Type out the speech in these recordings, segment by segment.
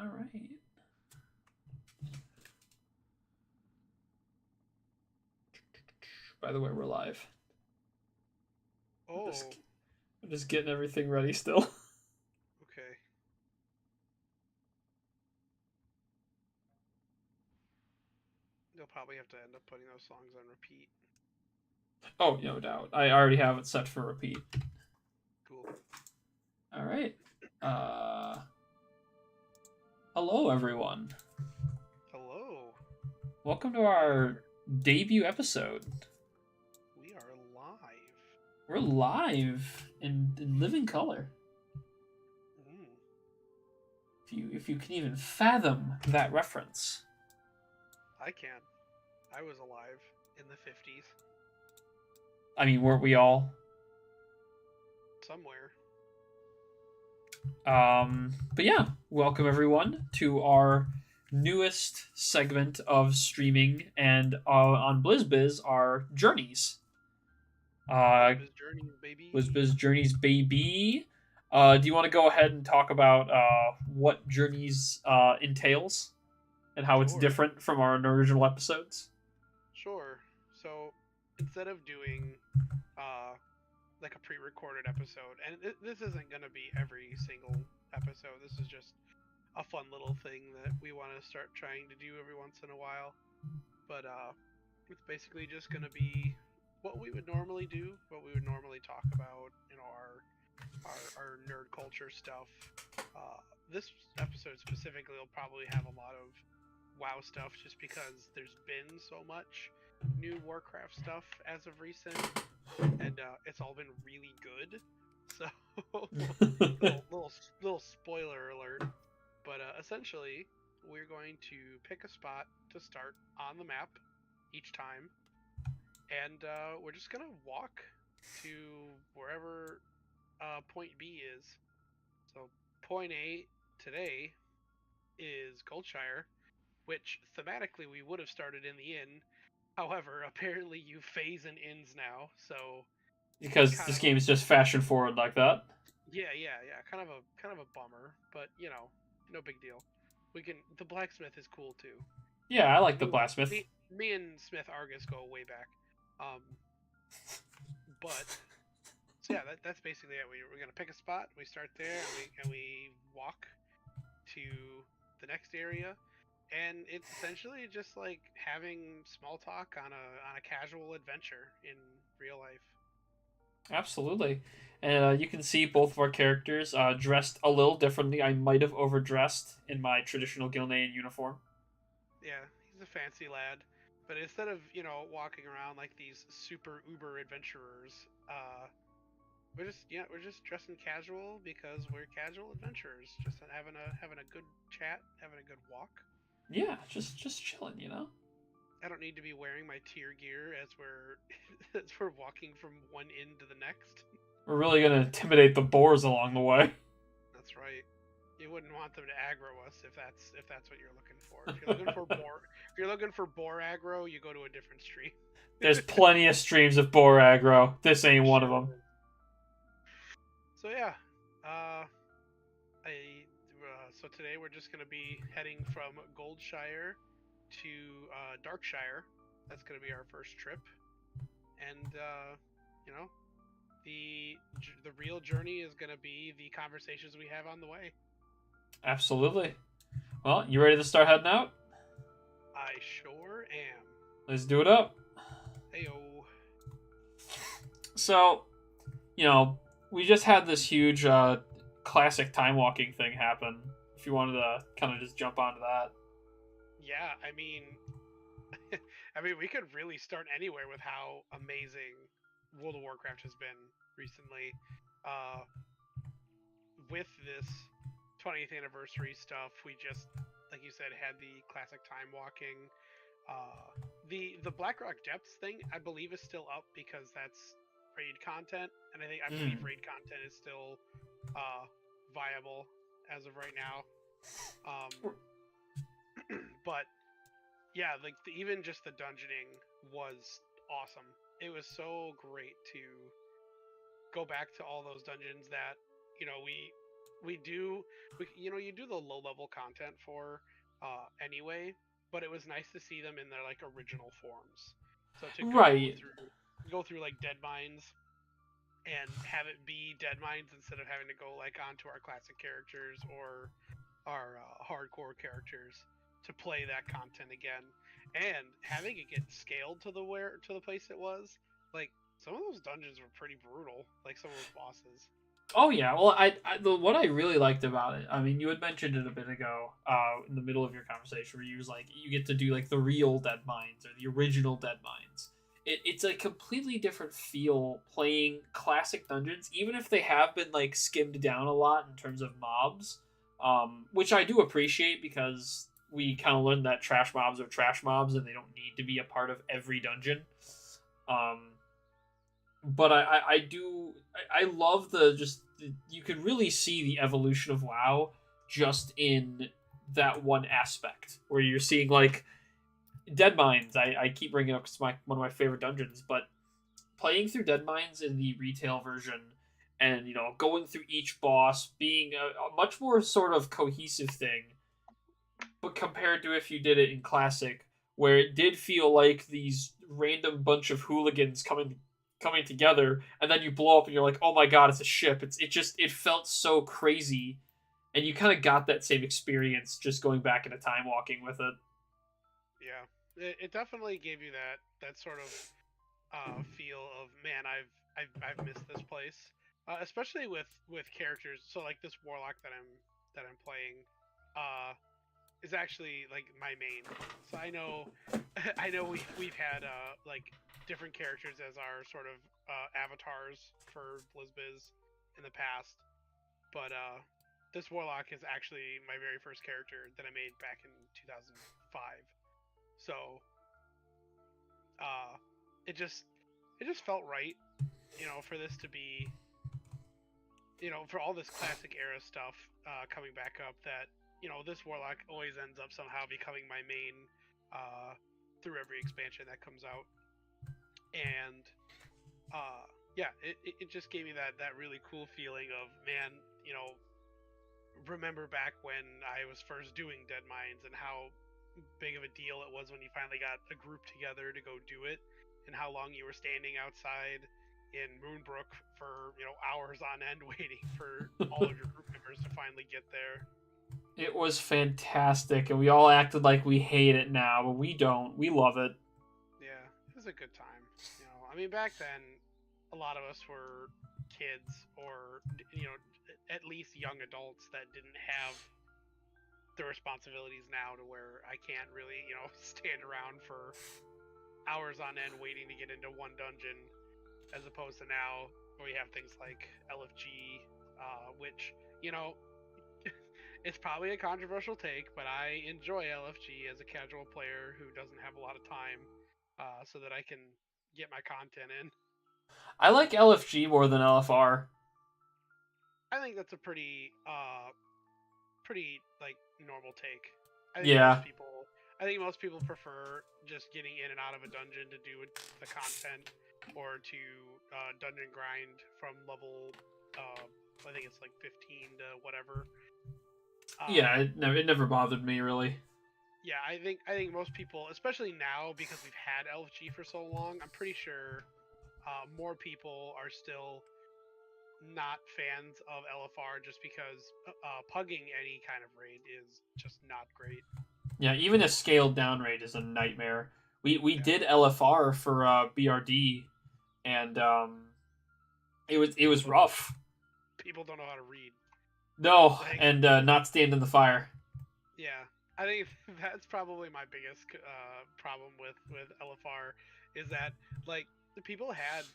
All right. By the way, we're live. Oh, I'm just getting everything ready still. okay. They'll probably have to end up putting those songs on repeat. Oh, no doubt. I already have it set for repeat. Cool. All right. Uh, hello, everyone. Hello. Welcome to We our are debut episode. we are live. We're live in living color. Mm. If you can even fathom that reference. I can. I was alive in the 50s I mean, weren't we all? somewhere. But yeah, welcome everyone to our newest segment of streaming and on Blizz Bizz, our journeys. Uh, Blizz Bizz Journeys, Blizz baby. Bizz journeys, baby. Do you want to go ahead and talk about what journeys entails and how it's Sure. different from our original episodes? Sure. So instead of doing uh like a pre-recorded episode, and this isn't gonna be every single episode. This is just a fun little thing that we want to start trying to do every once in a while. But it's basically just going to be what we would normally do, what we would normally talk about, our nerd culture stuff. This episode specifically will probably have a lot of WoW stuff, just because there's been so much new Warcraft stuff as of recent, and it's all been really good. So, little spoiler alert. But essentially, we're going to pick a spot to start on the map each time, and we're just gonna walk to wherever point B is. So point A today is Goldshire, which thematically we would have started in the inn. However, apparently you phase in inns now, so it's Because kind this of game is just fashion forward like that. yeah, kind of a bummer, but no big deal. We can the blacksmith is cool too. Yeah, I like the Me, blacksmith. me and Smith Argus go way back. Um, but so yeah, that's basically it. We're gonna pick a spot. We start there, and we walk to the next area, and it's essentially just like having small talk on a casual adventure in real life. Absolutely. And you can see both of our characters dressed a little differently. I might have overdressed in my traditional Gilnean uniform. Yeah, he's a fancy lad. But instead of walking around like these super uber adventurers, we're just dressing casual because we're casual adventurers, just having a good chat, having a good walk. Yeah, just chilling, you know. I don't need to be wearing my tier gear as we're as we're walking from one inn to the next. We're really gonna intimidate the boars along the way. That's right. You wouldn't want them to aggro us if that's what you're looking for. If you're looking for boar aggro, you go to a different stream. There's plenty of streams of boar aggro. This ain't one of Sure them. is. So yeah, uh, I so today we're just gonna be heading from Goldshire to Darkshire. That's gonna be our first trip, and you know the real journey is gonna be the conversations we have on the way. Absolutely. Well, you ready to start heading out? I sure am. Let's do it up. Heyo. So, you know, we just had this huge classic time walking thing happen. If you wanted to kind of just jump onto that. Yeah, I mean, we could really start anywhere with how amazing World of Warcraft has been recently. Uh, with this 20th anniversary stuff, we just, like you said, had the classic time walking. The Blackrock Depths thing, I believe, is still up because that's raid content, and I believe Mm. raid content is still uh, viable as of right now. Um, but yeah, like even just the dungeoning was awesome. It was so great to go back to all those dungeons that we we do you do the low level content for anyway, but it was nice to see them in their like original forms. So to Right. go through like Dead Mines and have it be Dead Mines instead of having to go like onto our classic characters or our hardcore characters to play that content again, and having it get scaled to the place it was. Like some of those dungeons were pretty brutal, like some of those bosses. Oh yeah. Well, what I really liked about it. I mean, you had mentioned it a bit ago, in the middle of your conversation, where you was like, you get to do like the real Dead Mines or the original Dead Mines. It's a completely different feel playing classic dungeons, even if they have been like skimmed down a lot in terms of mobs, which I do appreciate because we kind of learned that trash mobs are trash mobs and they don't need to be a part of every dungeon. Um, but I do I love you could really see the evolution of WoW just in that one aspect where you're seeing like Dead Mines. I keep bringing it up because it's one of my favorite dungeons, but playing through Dead Mines in the retail version and going through each boss being a much more sort of cohesive thing, but compared to if you did it in classic, where it did feel like these random bunch of hooligans coming together, and then you blow up and you're like, oh my god, it's a ship. It felt so crazy, and you kind of got that same experience just going back in a time walking with it. Yeah, it definitely gave you that sort of feel of man, I've missed this place, especially with characters. So like this warlock that I'm playing, uh, is actually like my main. So I know I know we've had like different characters as our sort of avatars for Blizz Bizz in the past, but this warlock is actually my very first character that I made back in 2005. So uh, it just it just felt right, for this to be, for all this classic era stuff coming back up. That this warlock always ends up somehow becoming my main uh, through every expansion that comes out, and yeah, it just gave me that really cool feeling of man, remember back when I was first doing Dead Mines and how big of a deal it was when you finally got a group together to go do it, and how long you were standing outside in Moonbrook for hours on end waiting for all of your group members to finally get there. It was fantastic, and we all acted like we hate it now, but we don't. We love it. Yeah, it was a good time. I mean, back then, a lot of us were kids or at least young adults that didn't have the responsibilities now to where I can't really stand around for hours on end waiting to get into one dungeon, as opposed to now where we have things like LFG, which it's probably a controversial take, but I enjoy LFG as a casual player who doesn't have a lot of time, so that I can get my content in. I like LFG more than LFR. I think that's a pretty like normal take. I think most Yeah, people I think most people prefer just getting in and out of a dungeon to do the content, or to dungeon grind from level uh, I think it's like 15 to whatever. yeah. Uh, It never bothered me really. yeah, I think most people, especially now because we've had LFG for so long, I'm pretty sure more people are still not fans of LFR just because pugging any kind of raid is just not great. Yeah, even a scaled down rate is a nightmare. We Yeah, did LFR for BRD, and it was people don't rough. people don't know how to read. No, Like, and not stand in the fire. yeah, I think that's probably my biggest problem with LFR is that like the people had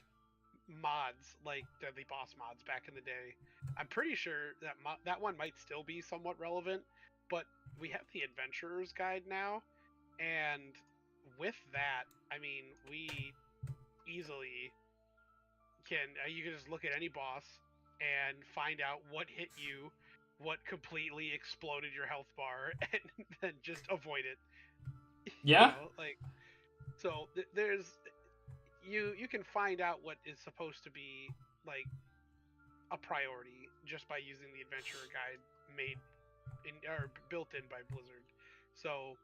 mods like Deadly Boss mods back in the day. I'm pretty sure that one might still be somewhat relevant, but we have the Adventurer's Guide now, and with that, I mean, we easily can you can just look at any boss and find out what hit you, what completely exploded your health bar, and then just avoid it. Yeah, Like so there's you can find out what is supposed to be like a priority just by using the adventurer guide made or built in by Blizzard. So,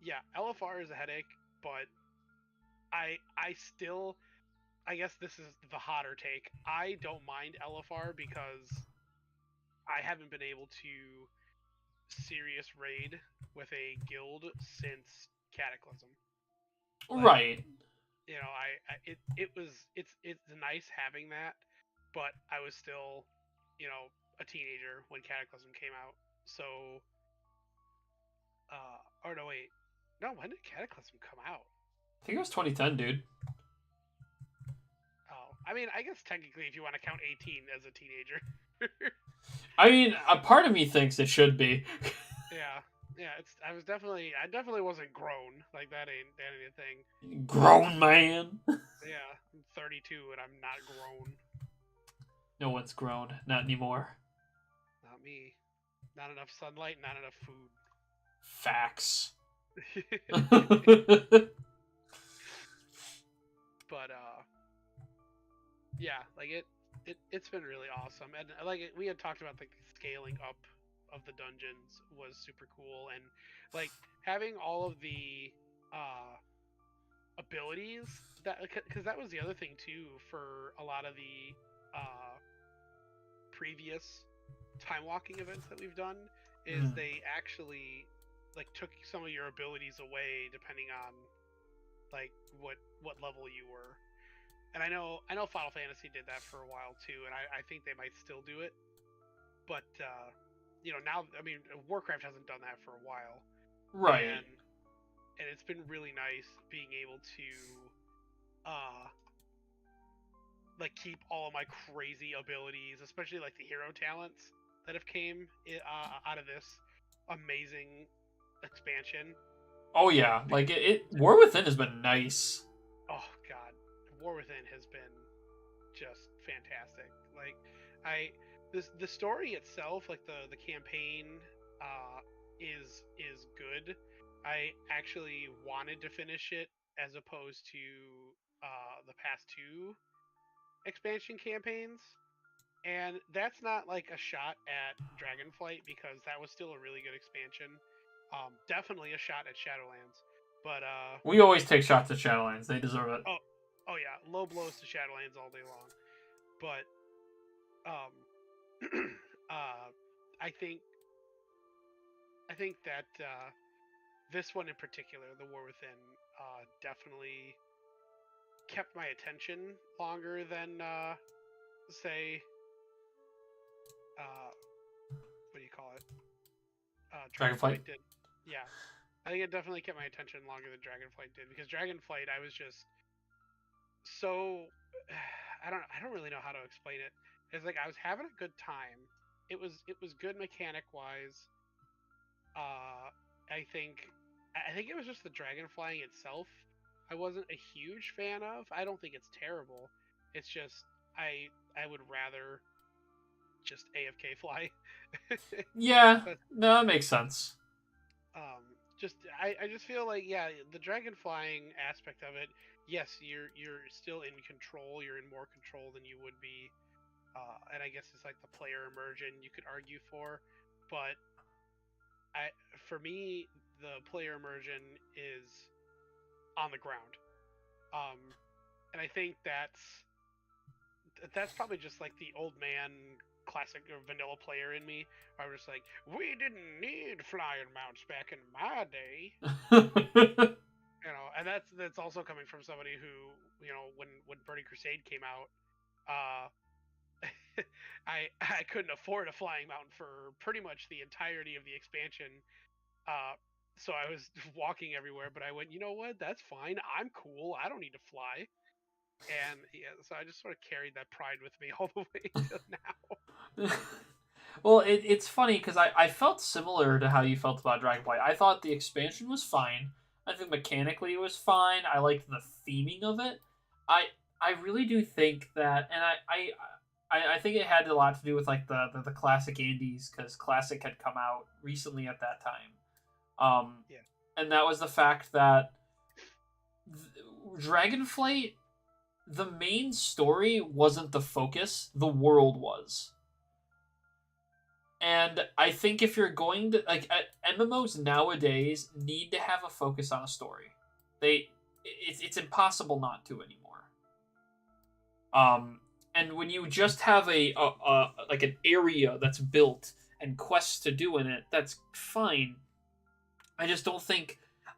yeah, LFR is a headache, but I still, I guess this is the hotter take. I don't mind LFR because I haven't been able to serious raid with a guild since Cataclysm. Like, Right. you know, it's nice having that, but I was still, you know, a teenager when Cataclysm came out. So, or no, wait, no, when did Cataclysm come out? I think it was 2010, dude. Oh, I mean, I guess technically, if you want to count 18 as a teenager. I mean, a part of me thinks it should be. Yeah, yeah. I definitely wasn't grown. Like that ain't a thing. Grown man. Yeah, I'm 32 and I'm not grown. No one's grown. Not anymore. Not me. Not enough sunlight. Not enough Facts. food. But yeah, like it's been really awesome, and like we had talked about, like the scaling up of the dungeons was super cool, and like having all of the abilities that, because that was the other thing too for a lot of the previous time walking events that we've done is they actually like took some of your abilities away depending on like what level you were. And I know Final Fantasy did that for a while too, and I think they might still do it. But you know, now, I mean, Warcraft hasn't done that for a while, Right. and it's been really nice being able to like keep all of my crazy abilities, especially like the hero talents that have came out of this amazing expansion. Oh yeah, like War Within has been nice. Oh god, War Within has been just fantastic. Like the story itself, like the campaign, is good. I actually wanted to finish it as opposed to the past two expansion campaigns, and that's not like a shot at Dragonflight because that was still a really good expansion. Definitely a shot at Shadowlands, but We always take shots at Shadowlands. They deserve it. oh yeah, low blows to Shadowlands all day long. But um, I think that this one in particular, the War Within, definitely kept my attention longer than say what do you call it? Dragonflight. Did. Yeah, I think it definitely kept my attention longer than Dragonflight did, because Dragonflight I was just so I don't really know how to explain it. It's like I was having a good time. It was good mechanic wise. I think it was just the dragon flying itself. I wasn't a huge fan of. I don't think it's terrible. It's just I would rather just AFK fly. Yeah, But no, that makes sense. just I just feel like, yeah, the dragon flying aspect of it. Yes, you're still in control. You're in more control than you would be, and I guess it's like the player immersion you could argue for, but for me the player immersion is on the ground, um, and I think that's probably just like the old man classic or vanilla player in me. I was like, we didn't need flying mounts back in my day. You know, and that's also coming from somebody who, you know, when Burning Crusade came out, uh, I couldn't afford a flying mountain for pretty much the entirety of the expansion. So I was walking everywhere, but I went, you know what? That's fine. I'm cool. I don't need to fly. And yeah, so I just sort of carried that pride with me all the way to now. Well, it's funny because I felt similar to how you felt about Dragonflight. I thought the expansion was fine. I think mechanically it was fine. I liked the theming of it. I really do think that, and I think it had a lot to do with like the classic Andes, because classic had come out recently at that time. Yeah. And that was the fact that Dragonflight, the main story wasn't the focus, the world was. And I think if you're going to like MMOs nowadays need to have a focus on a story. It's impossible not to anymore. Um, and when you just have a like an area that's built and quests to do in it, that's fine. I just don't think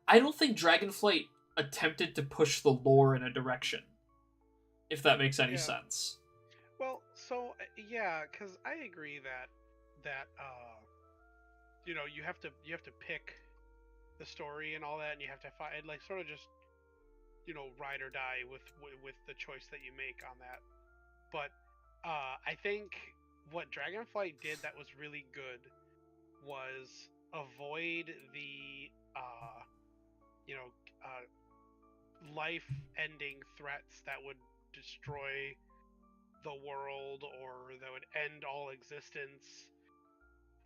Dragonflight attempted to push the lore in a direction, if that makes any Yeah. sense. Well, so yeah, because I agree that you have to pick the story and all that, and you have to find like sort of just ride or die with the choice that you make on that. But I think what Dragonflight did that was really good was avoid the you know life-ending threats that would destroy the world or that would end all existence.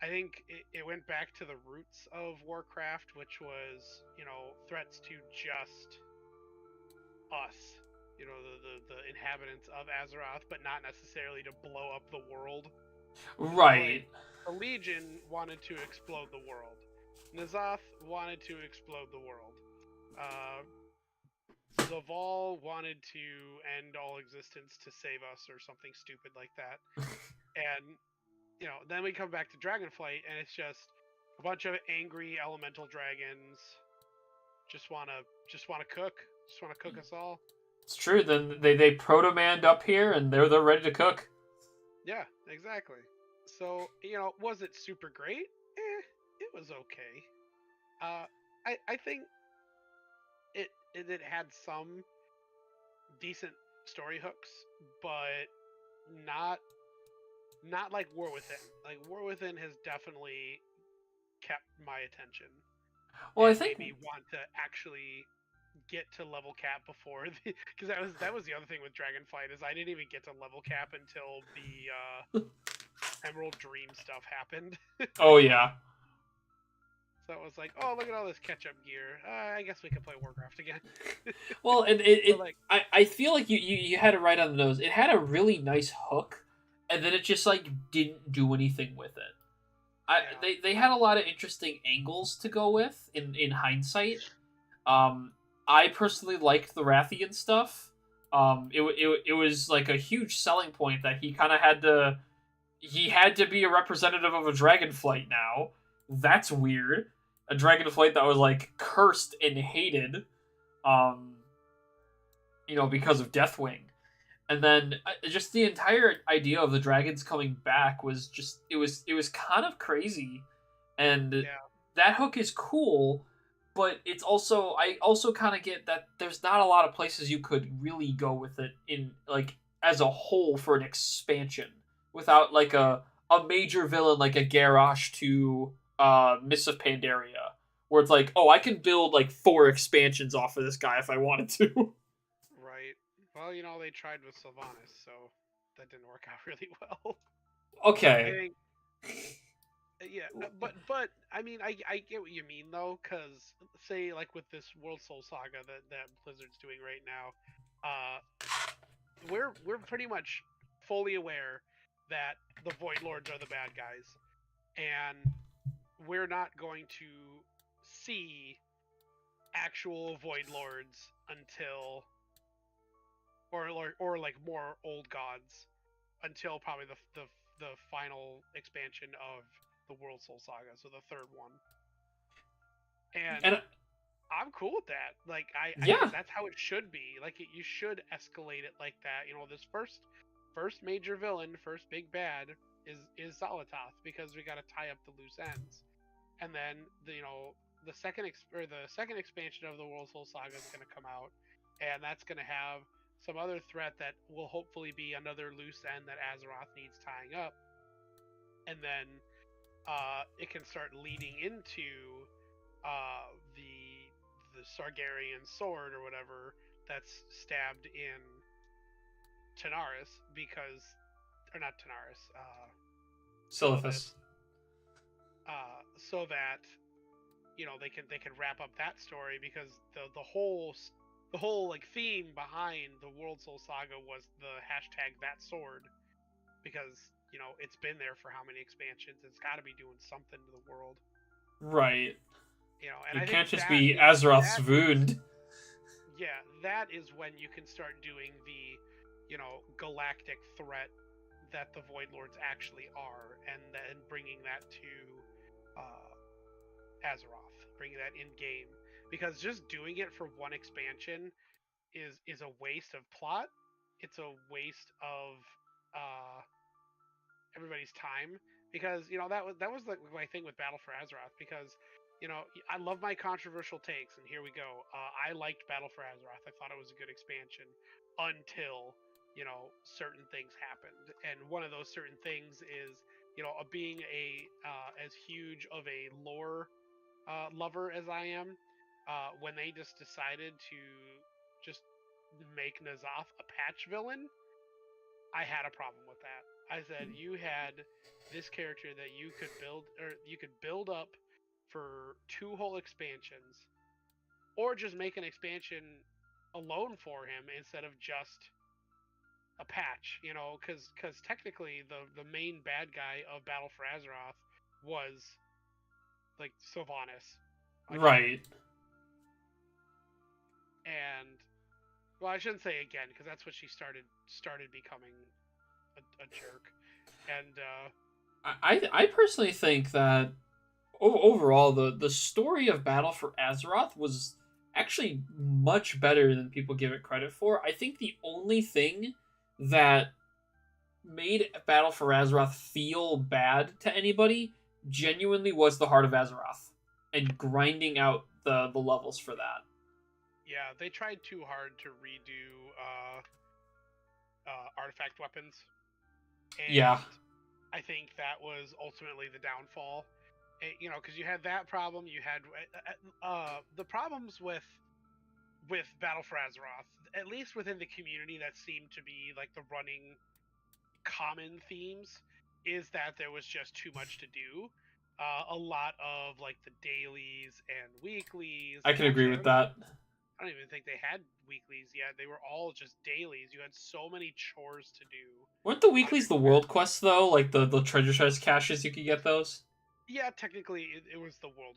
I think it went back to the roots of Warcraft, which was, threats to just us, the inhabitants of Azeroth, but not necessarily to blow up the world. Like, Right. the Legion wanted to explode the world. N'Zoth wanted to explode the world. Uh, Zaval wanted to end all existence to save us or something stupid like that. And then we come back to Dragonflight, and it's just a bunch of angry elemental dragons just wanna cook, just wanna cook us all. It's true. Then they proto manned up here, and they're ready to cook. Yeah, exactly. So was it super great? It was okay. Uh, I think it had some decent story hooks, but not like War Within. Like War Within has definitely kept my attention Well, I and think made me want to actually get to level cap before because that was the other thing with Dragonflight is I didn't even get to level cap until the Emerald Dream stuff happened. oh yeah. So it was like, oh, look at all this catch up gear. I guess we can play Warcraft again. Well, and But like, I feel like you had it right on the nose. It had a really nice hook, and then it just like didn't do anything with it. yeah, They had a lot of interesting angles to go with in hindsight. Um, I personally liked the Rathian stuff. It was like a huge selling point that he had to be a representative of a dragonflight now. That's weird. A dragonflight that was like cursed and hated, um, because of Deathwing. And then just the entire idea of the dragons coming back was just it was kind of crazy, and yeah, that hook is cool, but it's also I also kind of get that there's not a lot of places you could really go with it in like as a whole for an expansion without like a major villain like a Garrosh to Mists of Pandaria, where it's like, oh, I can build like 4 expansions off of this guy if I wanted to. right. Well, they tried with Sylvanas, so that didn't work out really well. I Okay. think, yeah, but I mean, I get what you mean though, because say like with this World Soul Saga that Blizzard's doing right now, uh, we're pretty much fully aware that the Void Lords are the bad guys, and we're not going to see actual Void Lords until or like more old gods until probably the final expansion of the World Soul Saga, so the third one. And And I'm cool with that. Like I think yeah, that's how it should be. Like you should escalate it like that. This first major villain, first big bad is Zolototh because we got to tie up the loose ends. And then the second expansion of the World Soul Saga is going to come out, and that's going to have some other threat that will hopefully be another loose end that Azaroth needs tying up, and then it can start leading into the Sargarian sword or whatever that's stabbed in Tanaris because, or not Tanaris, Silithus. Silithus, so that they can wrap up that story because the whole the whole like theme behind the World Soul Saga was the hashtag that sword, because it's been there for how many expansions? It's got to be doing something to the world. Right. And I It think can't just that be is Azeroth's that is wound. yeah, that is when you can start doing the galactic threat that the Void Lords actually are, and then bringing that to uh, Azeroth, bringing that in game, because just doing it for one expansion is a waste of plot. It's a waste of uh, everybody's time, because that was like my thing with Battle for Azeroth, because I love my controversial takes, and here we go. I liked Battle for Azeroth. I thought it was a good expansion until certain things happened, and one of those certain things is being as huge of a lore lover as I am. When they just decided to just make Nazoth a patch villain, I had a problem with that. I said you had this character that you could build up for two whole expansions, or just make an expansion alone for him instead of just a patch. Because technically the main bad guy of Battle for Azeroth was like Sylvanas again, Right. and well, I shouldn't say again, because that's what she started becoming a jerk, and I personally think that overall the story of Battle for Azeroth was actually much better than people give it credit for. I think the only thing that made Battle for Azeroth feel bad to anybody genuinely was the Heart of Azeroth and grinding out the levels for that. yeah, they tried too hard to redo artifact weapons, Yeah, and I think that was ultimately the downfall. Because you had that problem, you had the problems with Battle for Azeroth, at least within the community, that seemed to be like the running common themes, is that there was just too much to do. A lot of like the dailies and weeklies, I and can agree actually with that. I don't even think they had weeklies yet. They were all just dailies. You had so many chores to do Weren't the on weeklies your the world character. quests though? Like the treasure chest caches you could get those? Yeah, technically it was the world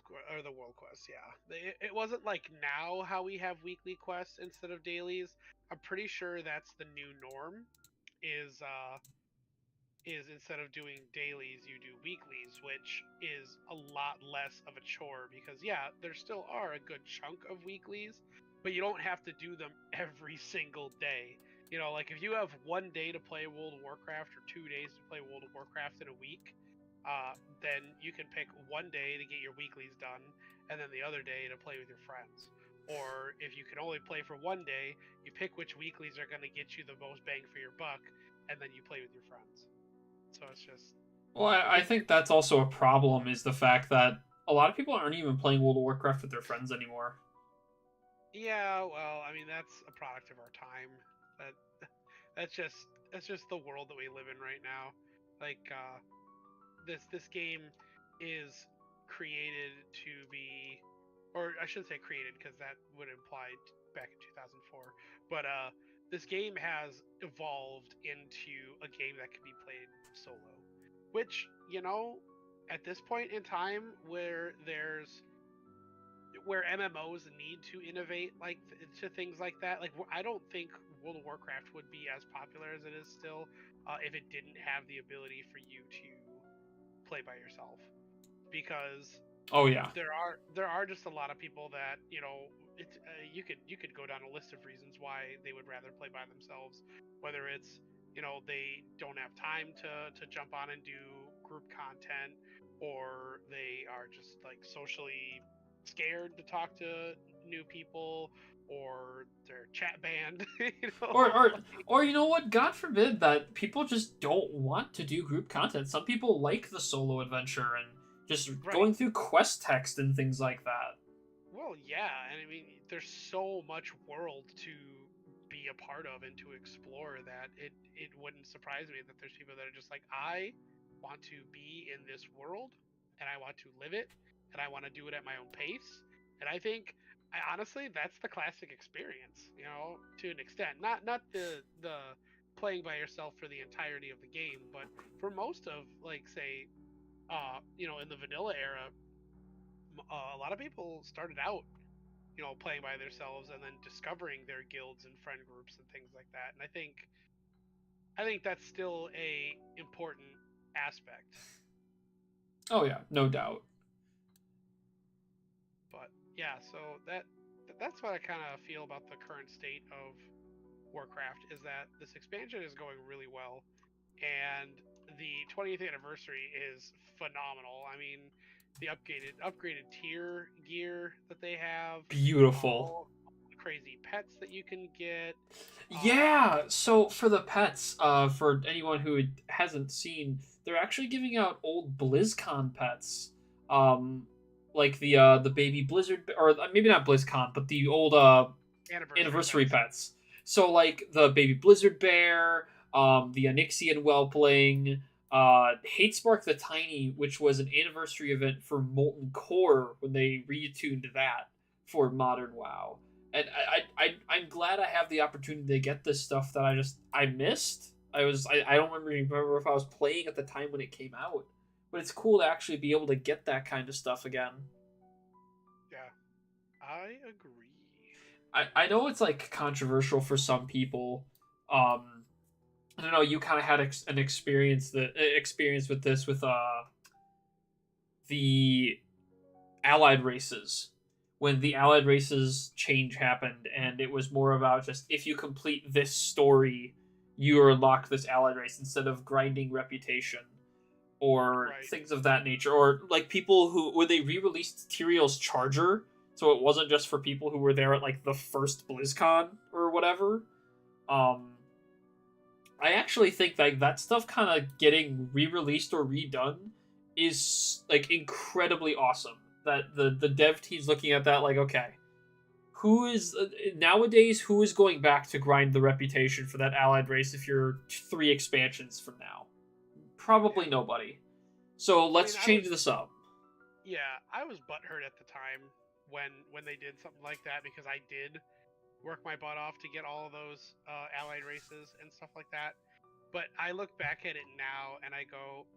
quest. Yeah, it wasn't like now how we have weekly quests instead of dailies. I'm pretty sure that's the new norm. Is instead of doing dailies, you do weeklies, which is a lot less of a chore, because yeah, there still are a good chunk of weeklies, but you don't have to do them every single day. Like if you have one day to play World of Warcraft or 2 days to play World of Warcraft in a week, then you can pick one day to get your weeklies done, and then the other day to play with your friends. Or if you can only play for one day, you pick which weeklies are going to get you the most bang for your buck, and then you play with your friends. So it's just Well, I think it's that's also a problem is the fact that a lot of people aren't even playing World of Warcraft with their friends anymore. yeah, well, I mean that's a product of our time. That that's just that's just the world that we live in right now. Like this game is created to be, or I shouldn't say created, because that would imply back in 2004. But this game has evolved into a game that can be played solo, which at this point in time where MMOs need to innovate like to things like that. Like I don't think World of Warcraft would be as popular as it is still if it didn't have the ability for you to play by yourself, because Oh yeah. there are just a lot of people that it's you could go down a list of reasons why they would rather play by themselves, whether it's they don't have time to jump on and do group content, or they are just like socially scared to talk to new people, or they're chat banned. Or or like, or you know what? God forbid that people just don't want to do group content. Some people like the solo adventure and just right. going through quest text and things like that. Well, yeah, and I mean, there's so much world to be a part of and to explore that it wouldn't surprise me that there's people that are just like, I want to be in this world, and I want to live it, and I want to do it at my own pace. And I think honestly, that's the classic experience, to an extent. Not the playing by yourself for the entirety of the game, but for most of, like, say, in the vanilla era, a lot of people started out, playing by themselves and then discovering their guilds and friend groups and things like that. And I think that's still a important aspect. Oh yeah, no doubt. But yeah, so that's what I kind of feel about the current state of Warcraft, is that this expansion is going really well, and the 20th anniversary is phenomenal. I mean, the upgraded tier gear that they have, Beautiful. all the crazy pets that you can get. Yeah, so for the pets, for anyone who hasn't seen, they're actually giving out old BlizzCon pets. Um, like the baby Blizzard, or maybe not BlizzCon, but the old Anniversary anniversary pets. pets. So like the baby Blizzard Bear, the Onyxian Whelpling, Hatespark the Tiny, which was an anniversary event for Molten Core when they retuned that for modern WoW. And I'm glad I have the opportunity to get this stuff that I missed. I don't remember if I was playing at the time when it came out, but it's cool to actually be able to get that kind of stuff again. Yeah, I agree. I know it's like controversial for some people. I don't know. You kind of had an experience with this with the allied races, when the allied races change happened, and it was more about just if you complete this story, you unlock this allied race instead of grinding reputation or Right. things of that nature. Or like people who when they re-released Tyrael's Charger, so it wasn't just for people who were there at like the first BlizzCon or whatever. Um, I actually think like that stuff kind of getting re-released or redone is like incredibly awesome. That the dev team's looking at that like, okay, who is nowadays who is going back to grind the reputation for that allied race if you're 3 expansions from now? Probably Yeah. nobody. So I let's mean, change this up. I was butthurt at the time when they did something like that, because I did work my butt off to get all of those allied races and stuff like that. But I look back at it now and I go,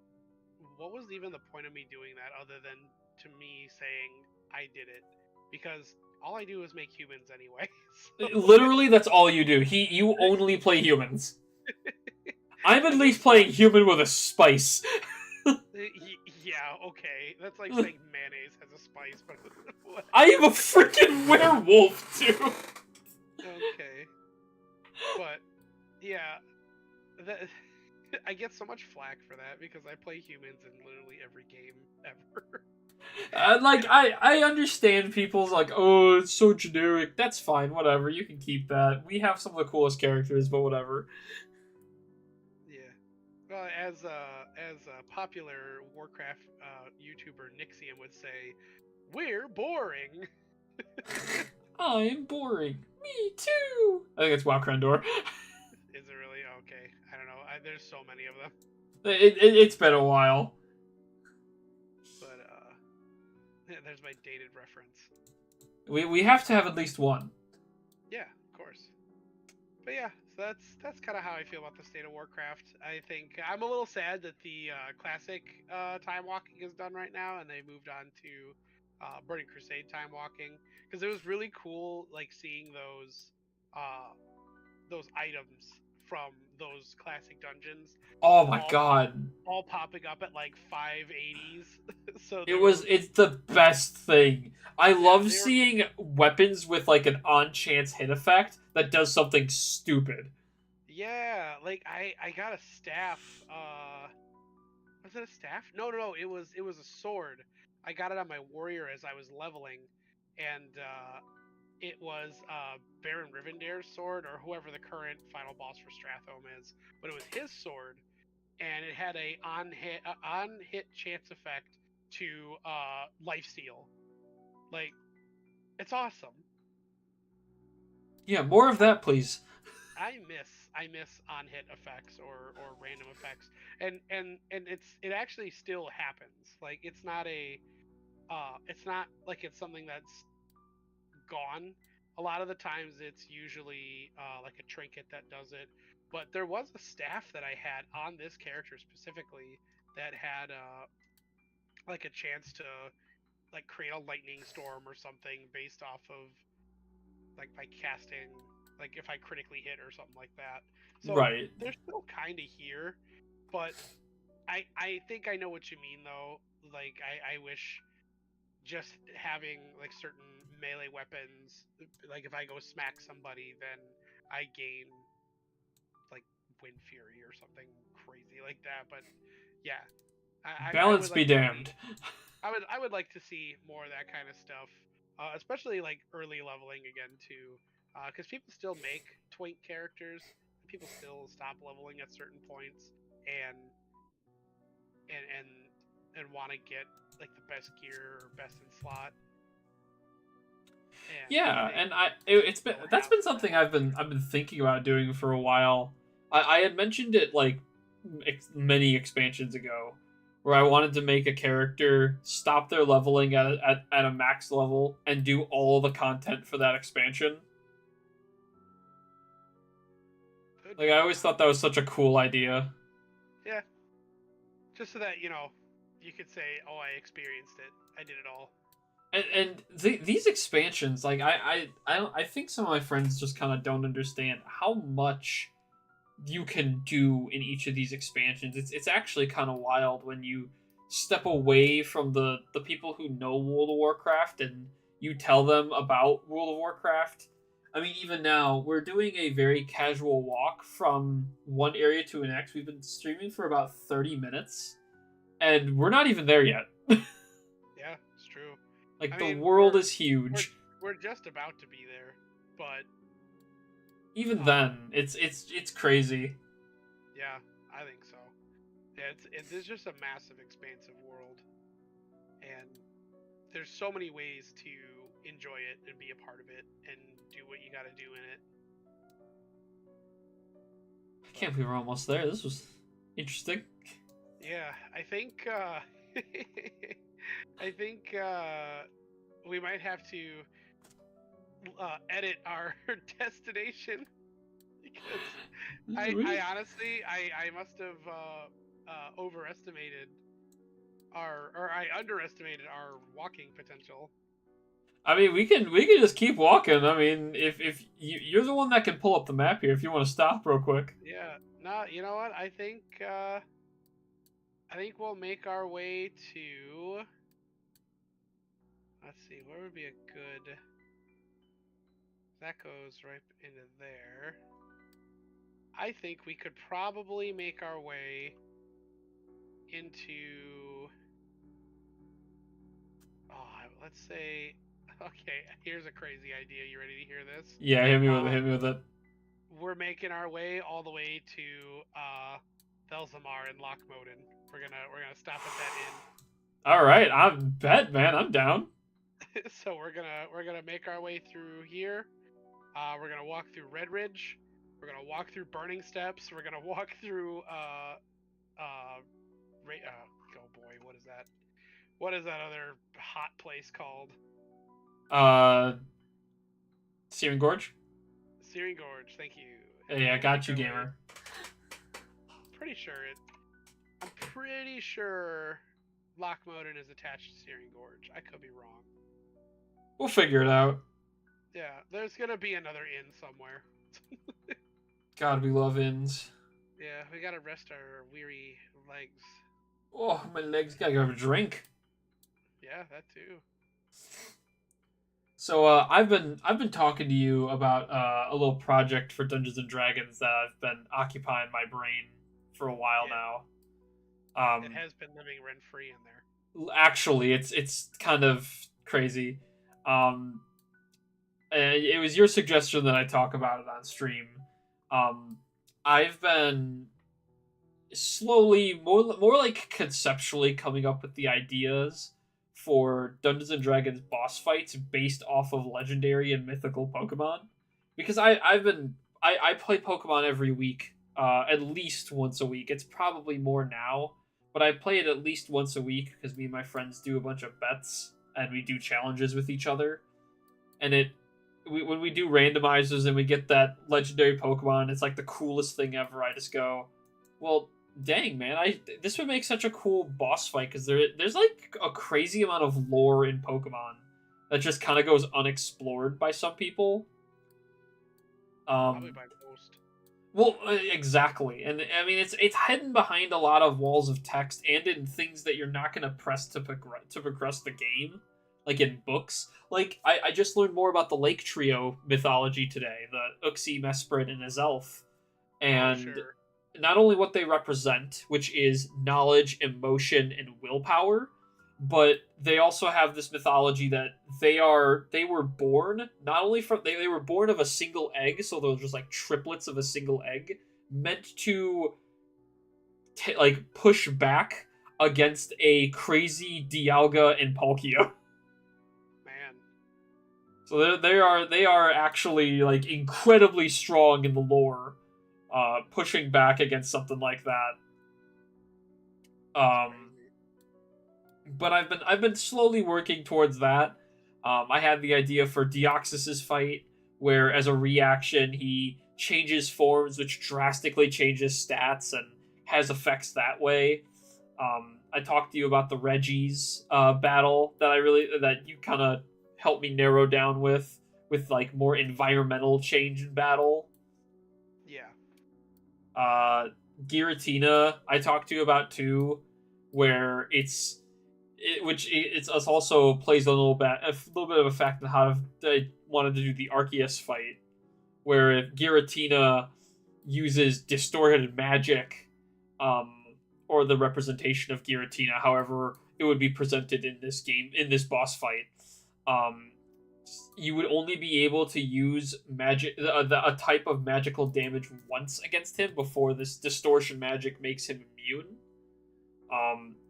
what was even the point of me doing that, other than to me saying I did it? Because all I do is make humans anyway. So Literally, that's all you do. You only play humans. I'm at and there's least playing human with a spice. yeah, okay, that's like saying mayonnaise has a spice, but I am a whatever. freaking werewolf too. Okay, but yeah, that I get so much flack for that because I play humans in literally every game ever. Like And I understand people's like, oh, it's so generic. That's fine, whatever. You can keep that. We have some of the coolest characters, but whatever. yeah, well, as a popular Warcraft YouTuber Nixium would say, we're boring. I'm boring. Me too. I think it's WoW Krendor. Is it really? Okay, I don't know. There's so many of them, It's been a while. but there's my dated reference. We have to have at least one. Yeah, of course. But yeah, so that's kind of how I feel about the state of Warcraft. I think I'm a little sad that the classic time walking is done right now, and they moved on to Burning Crusade time walking, because it was really cool, like seeing those items from those classic dungeons Oh my all god. all popping up at like 580s. So It they was were, it's the best thing. I yeah, love they were. seeing weapons with like an on chance hit effect that does something stupid. Yeah, like I got a staff. Was it a staff? No, no, no. It was a sword. I got it on my warrior as I was leveling, and it was Baron Rivendare's sword, or whoever the current final boss for Strathome is. But it was his sword, and it had a on hit chance effect to life steal. Like, it's awesome. Yeah, more of that, please. I miss on hit effects or random effects, and it actually still happens. Like, it's not like it's something that's gone. A lot of the times it's usually like a trinket that does it. But there was a staff that I had on this character specifically that had like a chance to like create a lightning storm or something based off of like by casting, like if I critically hit or something like that. So Right. they're still kind of here, but I think I know what you mean though. Like I wish just having like certain melee weapons, like if I go smack somebody, then I gain like wind fury or something crazy like that. But yeah, I Balance would be like to see. damned. I would like to see more of that kind of stuff, especially like early leveling again too, because people still make twink characters. People still stop leveling at certain points and and and and want to get like the best gear or best in slot. And I Yeah, think and we it's been still that's have been that. something I've been thinking about doing for a while. I had mentioned it like many expansions ago, where I wanted to make a character stop their leveling at a max level and do all the content for that expansion. Could Like be I always fun. thought that was such a cool idea. Yeah, just so that you could say, "Oh, I experienced it. I did it all." And these expansions, like I think some of my friends just kind of don't understand how much you can do in each of these expansions. It's actually kind of wild when you step away from the people who know World of Warcraft and you tell them about World of Warcraft. I mean, even now we're doing a very casual walk from one area to the next. We've been streaming for about 30 minutes, and we're not even there yet. Yeah, it's true. Like I the mean, world is we're huge. we're just about to be there, but Even um, then, it's crazy. yeah, I think so. Yeah, it's just a massive, expansive world, and there's so many ways to enjoy it and be a part of it and do what you got to do in it. I But can't believe we're almost there. This was interesting. yeah, I think I think we might have to edit our destination because I honestly I must have overestimated or I underestimated our walking potential. I mean, we can just keep walking. I mean, if you're the one that can pull up the map here, if you want to stop real quick. Yeah, no, you know what? I think we'll make our way to. Let's see, where would be a good. That goes right into there. I think we could probably make our way into. Oh, let's say. Okay, here's a crazy idea. You ready to hear this? Yeah, hit me with it. Uh, Hit me with it. we're making our way all the way to Thelzamar and Lochmoden. We're gonna stop at that All right, I bet, man. I'm down. inn. So we're gonna make our way through here. We're gonna walk through Red Ridge. We're gonna walk through Burning Steps. We're gonna walk through oh boy, what is that? What is that other hot place called? Uh, Searing Gorge. Searing Gorge. Thank you. And Hey, then I we'll got make you, our way. gamer. Pretty sure it. I'm pretty sure Lochmoden is attached to Searing Gorge. I could be wrong. We'll figure it out. Yeah, there's gonna be another inn somewhere. God, we love inns. Yeah, we gotta rest our weary legs. Oh, my legs gotta go have a drink. Yeah, that too. So I've been talking to you about a little project for Dungeons and Dragons that I've been occupying my brain for a while Yeah, now. it has been living rent free in there. Actually, it's kind of crazy. Um, it was your suggestion that I talk about it on stream. Um, I've been slowly, more like conceptually coming up with the ideas for Dungeons and Dragons boss fights based off of legendary and mythical Pokemon. Because I play Pokemon every week, at least once a week. It's probably more now, but I play it at least once a week because me and my friends do a bunch of bets and we do challenges with each other. and when we do randomizers and we get that legendary Pokemon, it's like the coolest thing ever. I just go, well, dang man, this would make such a cool boss fight because there's like a crazy amount of lore in Pokemon that just kind of goes unexplored by some people. Probably by most. Well, exactly, and I mean it's hidden behind a lot of walls of text and in things that you're not going to press to progress the game, like in books. Like I just learned more about the Lake Trio mythology today, the Uxie, Mesprit, and Azelf, and Sure. not only what they represent, which is knowledge, emotion, and willpower, but they also have this mythology that they were born not only from they were born of a single egg, so they're just like triplets of a single egg, meant to like push back against a crazy Dialga and Palkia. Man. So they are actually like incredibly strong in the lore, pushing back against something like that. But I've been slowly working towards that. I had the idea for Deoxys's fight, where as a reaction he changes forms, which drastically changes stats and has effects that way. I talked to you about the Reggie's battle that you kind of helped me narrow down with like more environmental change in battle. Yeah. Giratina I talked to you about too, where it's also plays a little bit of a fact in how I wanted to do the Arceus fight, where if Giratina uses distorted magic, or the representation of Giratina, however it would be presented in this game, in this boss fight, you would only be able to use a type of magical damage once against him before this distortion magic makes him immune.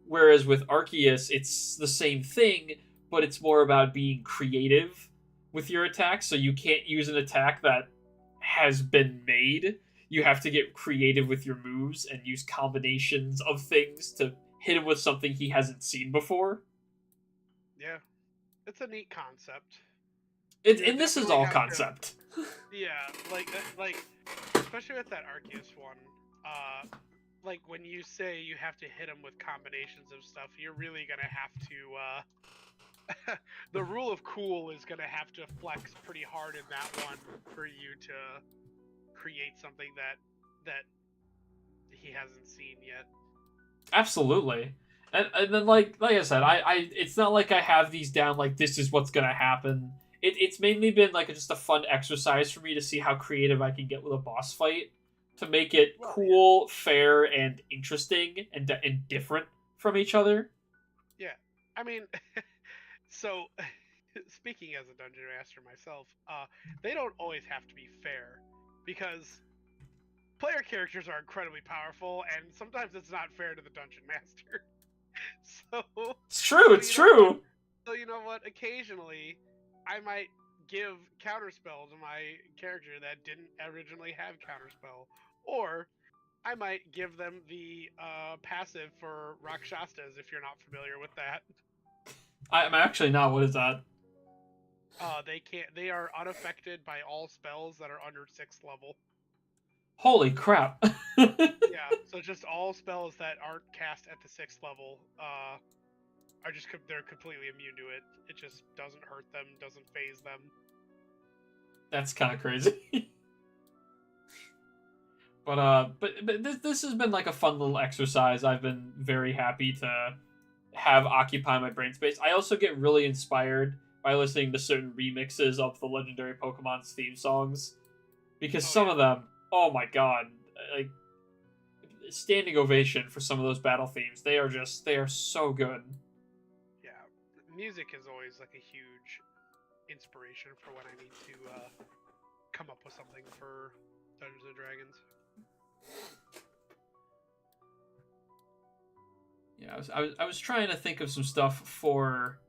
Whereas with Arceus, it's the same thing, but it's more about being creative with your attack. So you can't use an attack that has been made. You have to get creative with your moves and use combinations of things to hit him with something he hasn't seen before. Yeah. It's a neat concept. And this is all concept. Yeah, like especially with that Arceus one, like when you say you have to hit him with combinations of stuff, you're really gonna have to the rule of cool is gonna have to flex pretty hard in that one for you to create something that he hasn't seen yet. Absolutely. And then like I said, I it's not like I have these down like this is what's gonna happen. It's mainly been like just a fun exercise for me to see how creative I can get with a boss fight to make it cool, fair, and interesting and different from each other. Yeah, I mean, so speaking as a dungeon master myself, they don't always have to be fair because player characters are incredibly powerful, and sometimes it's not fair to the dungeon master. So it's true. It's true. So you know what? Occasionally, I might give counterspell to my character that didn't originally have counterspell, or I might give them the passive for Rakshasas if you're not familiar with that. I'm actually not. What is that? They are unaffected by all spells that are under 6th level. Holy crap! Yeah, so just all spells that aren't cast at the 6th level they're completely immune to it. It just doesn't hurt them, doesn't phase them. That's kind of crazy. But this has been like a fun little exercise. I've been very happy to have occupy my brain space. I also get really inspired by listening to certain remixes of the legendary Pokemon's theme songs, because some of them, oh my god, like standing ovation for some of those battle themes. They are so good. Music is always like a huge inspiration for when I need to come up with something for Dungeons and Dragons. Yeah, I was trying to think of some stuff for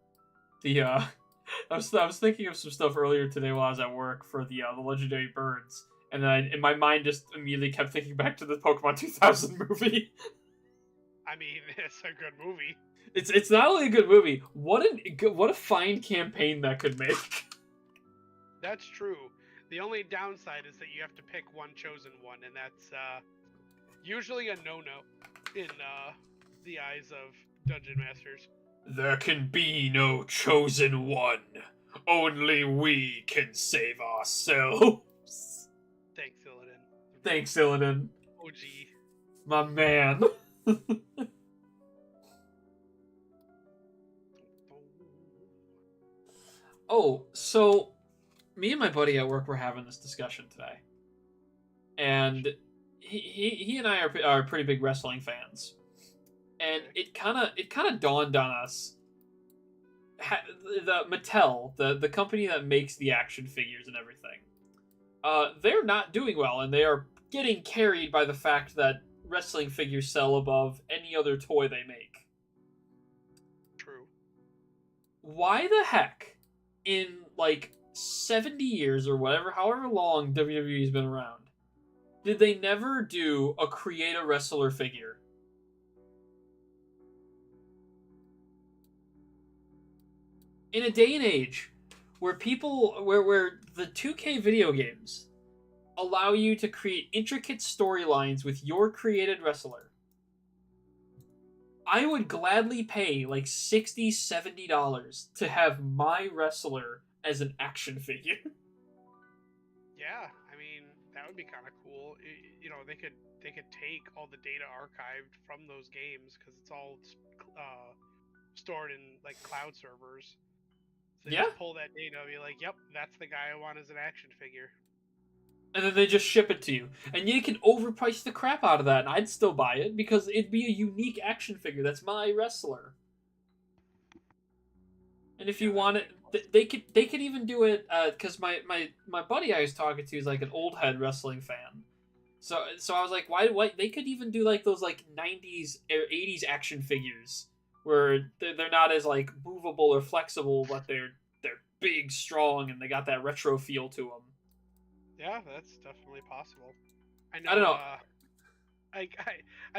the I was thinking of some stuff earlier today while I was at work for the legendary birds, and then in my mind just immediately kept thinking back to the Pokemon 2000 movie. I mean, it's a good movie. It's not only a good movie. What a fine campaign that could make. That's true. The only downside is that you have to pick one chosen one, and that's usually a no-no in the eyes of dungeon masters. There can be no chosen one. Only we can save ourselves. Thanks, Illidan. Thanks, Illidan. OG. My man. Oh, so me and my buddy at work were having this discussion today, and he and I are pretty big wrestling fans, and it kind of dawned on us. The Mattel, the company that makes the action figures and everything, they're not doing well, and they are getting carried by the fact that wrestling figures sell above any other toy they make. True. Why the heck, in like 70 years or whatever, however long WWE's been around, did they never do a create a wrestler figure? In a day and age where where the 2K video games allow you to create intricate storylines with your created wrestler, I would gladly pay like $60-$70 to have my wrestler as an action figure. Yeah, I mean that would be kind of cool. You know, they could take all the data archived from those games because it's all stored in like cloud servers. So you just pull that data and be like, "Yep, that's the guy I want as an action figure." And then they just ship it to you. And you can overprice the crap out of that, and I'd still buy it because it'd be a unique action figure. That's my wrestler. And if you want it, they could even do it because my buddy I was talking to is like an old head wrestling fan. So I was like, why they could even do like those like 90s or 80s action figures where they're not as like movable or flexible, but they're big, strong, and they got that retro feel to them. Yeah, that's definitely possible. I don't know. I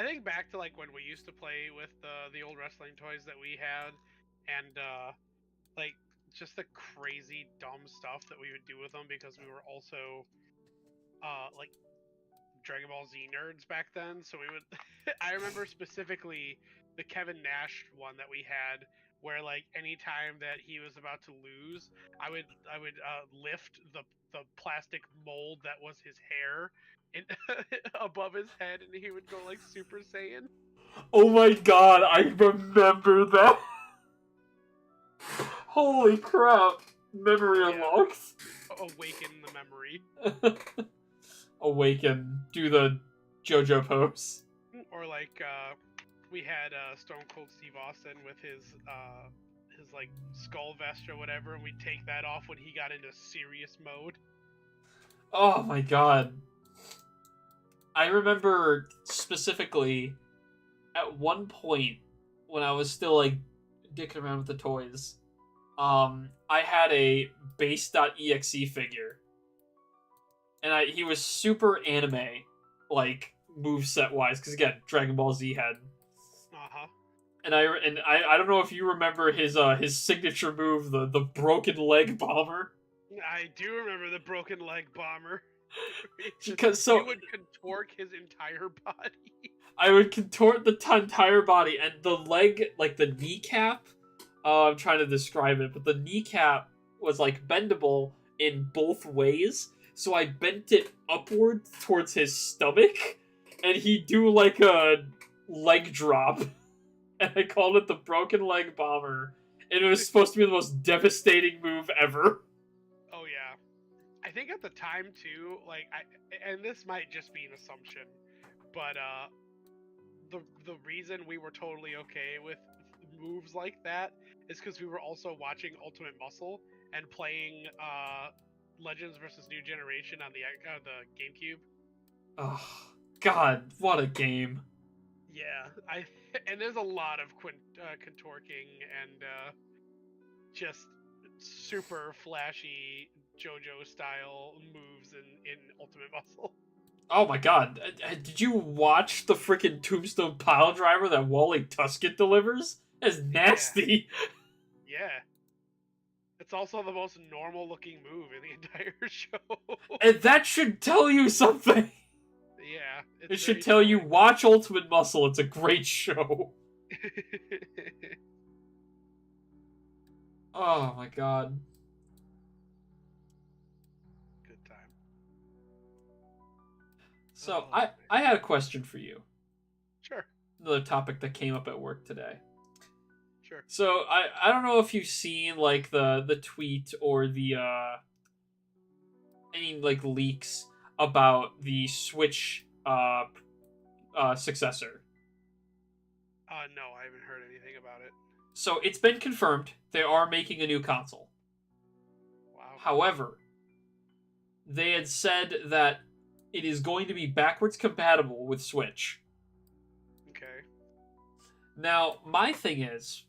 think back to like when we used to play with the old wrestling toys that we had, and like just the crazy dumb stuff that we would do with them because we were also like Dragon Ball Z nerds back then. So we would I remember specifically the Kevin Nash one that we had where like anytime that he was about to lose, I would lift the plastic mold that was his hair in, above his head, and he would go like Super Saiyan. Oh my god, I remember that. Holy crap. Memory unlocked. Awaken the memory. Awaken. Do the JoJo pose. Or like we had Stone Cold Steve Austin with his like skull vest or whatever, and we'd take that off when he got into serious mode. Oh my god. I remember specifically at one point when I was still like dicking around with the toys, I had a base.exe figure. And he was super anime, like moveset wise, because again, Dragon Ball Z had. And I don't know if you remember his signature move, the broken leg bomber. I do remember the broken leg bomber. Because he would contort his entire body. I would contort the entire body, and the leg, like the kneecap. I'm trying to describe it, but the kneecap was like bendable in both ways. So I bent it upward towards his stomach, and he'd do like a leg drop. And I called it the broken leg bomber. And it was supposed to be the most devastating move ever. Oh yeah. I think at the time too, like and this might just be an assumption, but the reason we were totally okay with moves like that is because we were also watching Ultimate Muscle and playing Legends vs. New Generation on the GameCube. Oh God, what a game! Yeah, and there's a lot of contorting and just super flashy JoJo style moves in Ultimate Muscle. Oh my god, did you watch the freaking Tombstone pile driver that Wally Tuskett delivers? That's nasty. Yeah. It's also the most normal looking move in the entire show. And that should tell you something. Yeah, it's It should very tell you, telling. watch Ultimate Muscle. It's a great show. Oh my god. Good time. So Oh, I had a question for you. sure, Another topic that came up at work today. sure. So I don't know if you've seen like the tweet or the any like leaks about the Switch successor. No, I haven't heard anything about it. So it's been confirmed they are making a new console. Wow. However, they had said that it is going to be backwards compatible with Switch. Okay. Now, my thing is,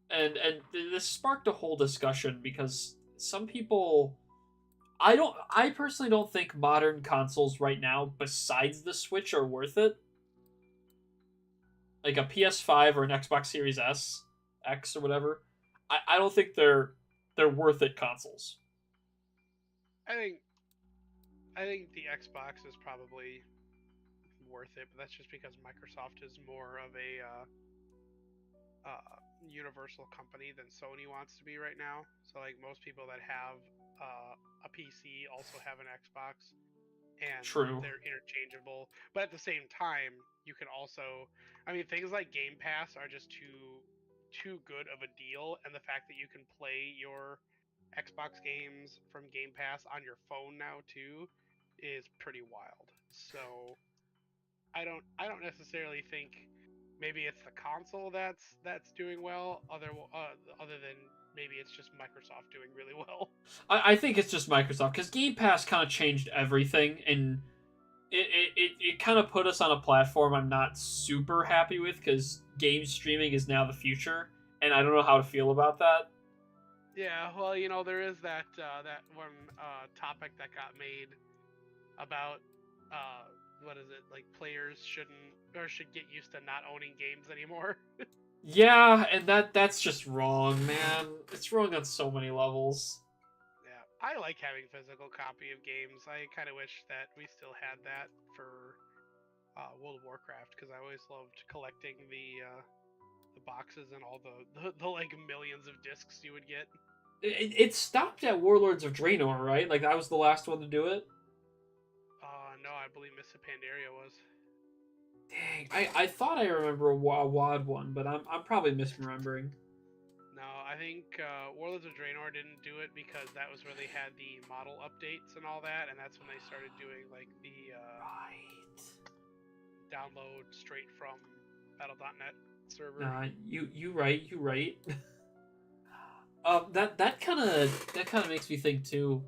and this sparked a whole discussion because some people, I personally don't think modern consoles right now besides the Switch are worth it. Like a PS5 or an Xbox Series S, X or whatever. I don't think they're worth it consoles. I think I think the Xbox is probably worth it, but that's just because Microsoft is more of a universal company than Sony wants to be right now. So like most people that have a PC also have an Xbox, and True. they're interchangeable. But at the same time, you can also, I mean, things like Game Pass are just too good of a deal, and the fact that you can play your Xbox games from Game Pass on your phone now too is pretty wild. So I don't necessarily think maybe it's the console that's doing well, other than maybe it's just Microsoft doing really well. I think it's just Microsoft because Game Pass kind of changed everything, and it kind of put us on a platform I'm not super happy with because game streaming is now the future, and I don't know how to feel about that. Yeah, well, there is that one topic that got made about what is it, like players shouldn't or should get used to not owning games anymore. Yeah, and that's just wrong, man. It's wrong on so many levels. Yeah, I like having physical copy of games. I kind of wish that we still had that for World of Warcraft because I always loved collecting the boxes and all the like millions of discs you would get. It stopped at Warlords of Draenor, right? Like that was the last one to do it. No, I believe Miss Pandaria was. Dang, I thought I remember a WAD one, but I'm probably misremembering. No, I think Warlords of Draenor didn't do it because that was where they had the model updates and all that, and that's when they started doing like the Right. download straight from Battle.net server. Nah, you right, you right. That kind of makes me think too.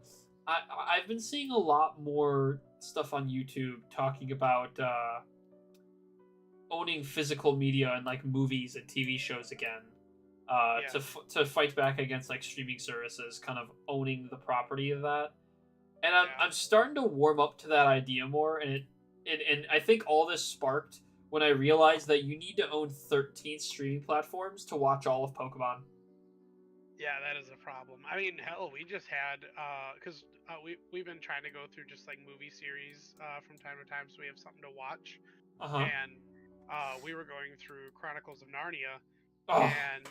I've been seeing a lot more stuff on YouTube talking about owning physical media and like movies and TV shows again. Yeah, To fight back against like streaming services, kind of owning the property of that. And I'm starting to warm up to that idea more, and and I think all this sparked when I realized that you need to own 13 streaming platforms to watch all of Pokemon. yeah, that is a problem. I mean, hell, we just had because we've been trying to go through just like movie series from time to time, so we have something to watch. Uh huh. And we were going through Chronicles of Narnia, Oh, and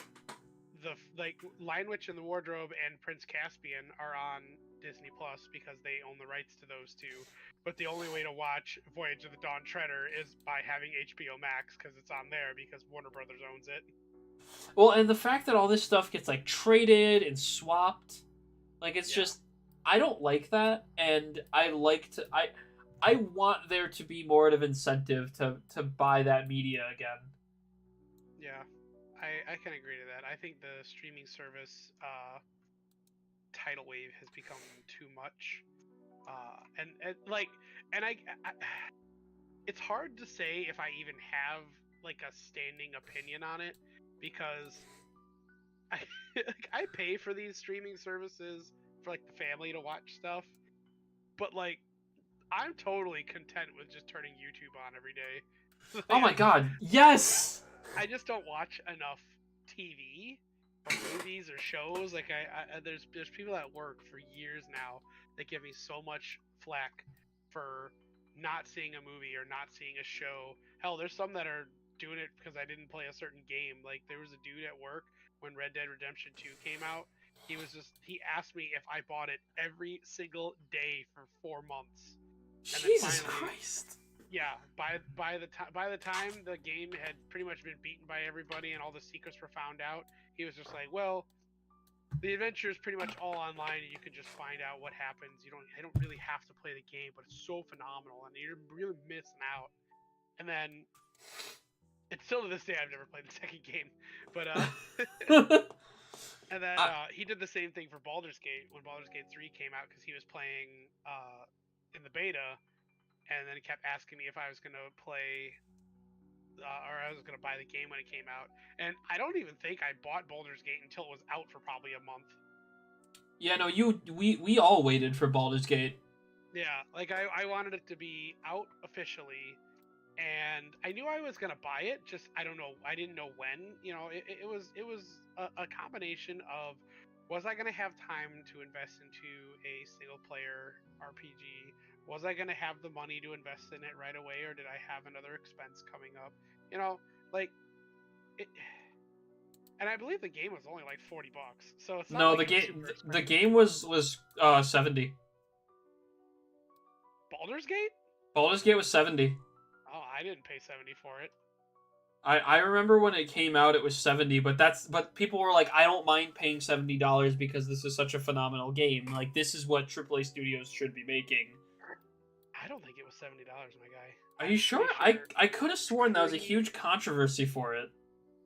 the like Lion Witch and the Wardrobe and Prince Caspian are on Disney Plus because they own the rights to those two. But the only way to watch Voyage of the Dawn Treader is by having HBO Max because it's on there because Warner Brothers owns it. well, and the fact that all this stuff gets like traded and swapped, like it's Yeah, just I don't like that, and I want there to be more of an incentive to buy that media again. yeah, I can agree to that. I think the streaming service tidal wave has become too much, and like, and I it's hard to say if I even have like a standing opinion on it because I like, I pay for these streaming services for like the family to watch stuff, but like I'm totally content with just turning YouTube on every day. Oh Like, my god, yes. I just don't watch enough TV, or movies or shows. Like there's people at work for years now that give me so much flack for not seeing a movie or not seeing a show. Hell, there's some that are doing it because I didn't play a certain game. Like there was a dude at work when Red Dead Redemption 2 came out. He asked me if I bought it every single day for 4 months, and then Jesus finally, Christ. yeah, by the time the game had pretty much been beaten by everybody and all the secrets were found out, he was just like, "Well, the adventure is pretty much all online, and you can just find out what happens. I don't really have to play the game, but it's so phenomenal, and you're really missing out." And then, it's still to this day I've never played the second game, but and then I, he did the same thing for Baldur's Gate when Baldur's Gate 3 came out because he was playing in the beta, and then he kept asking me if I was gonna play or I was gonna buy the game when it came out. And I don't even think I bought Baldur's Gate until it was out for probably a month. yeah, no, we all waited for Baldur's Gate. Yeah, like I wanted it to be out officially, and I knew I was gonna buy it. Just I don't know, I didn't know when. It was a combination of was I gonna have time to invest into a single player RPG? Was I gonna have the money to invest in it right away, or did I have another expense coming up? You know, like it, and I believe the game was only like $40, so it's not No, like it was super the expensive. game was 70. Baldur's Gate? Baldur's Gate was 70. Oh, I didn't pay 70 for it. I remember when it came out it was 70, but people were like, I don't mind paying $70 because this is such a phenomenal game. Like this is what AAA studios should be making. I don't think it was $70, my guy. Are I'm you sure? pretty sure. I could have sworn that was a Pretty huge controversy for it.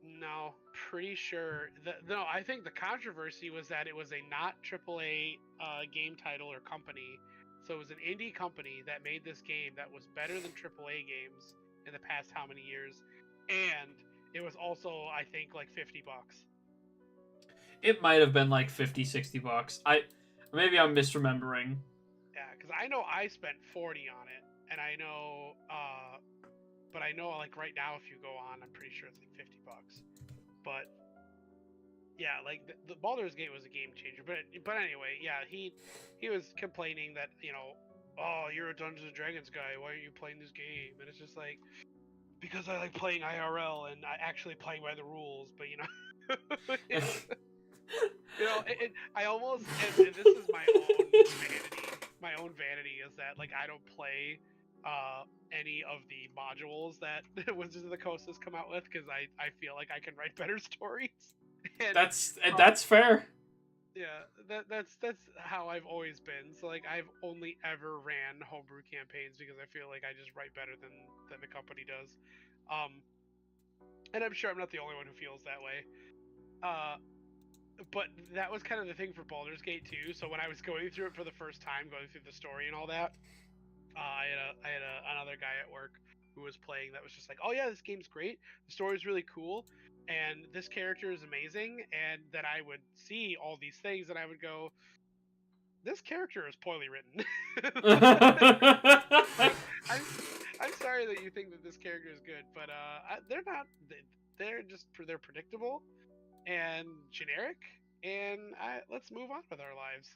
No, pretty sure. No, I think the controversy was that it was a not AAA game title or company. So it was an indie company that made this game that was better than AAA games in the past how many years, and it was also I think like $50. It might have been like 50, $60. Maybe I'm misremembering. Yeah, because I know I spent 40 on it, and I know, but I know like right now if you go on, I'm pretty sure it's like $50. But yeah, like the Baldur's Gate was a game changer. But anyway, yeah, he was complaining that oh, you're a Dungeons and Dragons guy. Why aren't you playing this game? And it's just like because I like playing IRL and I actually playing by the rules. But I almost and this is my own vanity. My own vanity is that like I don't play any of the modules that Wizards of the Coast has come out with because I feel like I can write better stories. And That's fair. yeah, that's how I've always been. So like I've only ever ran homebrew campaigns because I feel like I just write better than the company does. Um, and I'm sure I'm not the only one who feels that way. Uh, but that was kind of the thing for Baldur's Gate too. So when I was going through it for the first time, going through the story and all that, I had another guy at work who was playing that was just like, oh yeah, this game's great. The story's really cool, and this character is amazing. And then I would see all these things, and I would go, this character is poorly written. I'm sorry that you think that this character is good, but they're not. They're predictable and generic, and let's move on with our lives.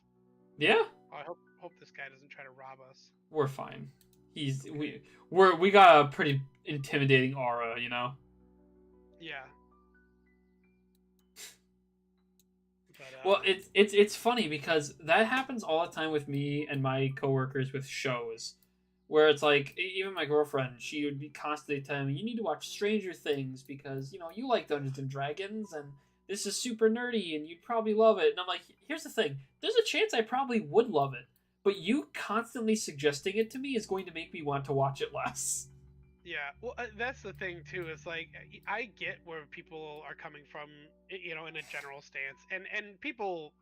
Yeah, I hope this guy doesn't try to rob us. we're fine. We got a pretty intimidating aura, you know. Yeah. But, Well, it's funny because that happens all the time with me and my coworkers with shows, where it's like even my girlfriend, she would be constantly telling me you need to watch Stranger Things because you like Dungeons and Dragons and this is super nerdy and you'd probably love it. And I'm like, here's the thing, there's a chance I probably would love it, but you constantly suggesting it to me is going to make me want to watch it less. yeah, well, that's the thing too. Is like I get where people are coming from, in a general stance, and people,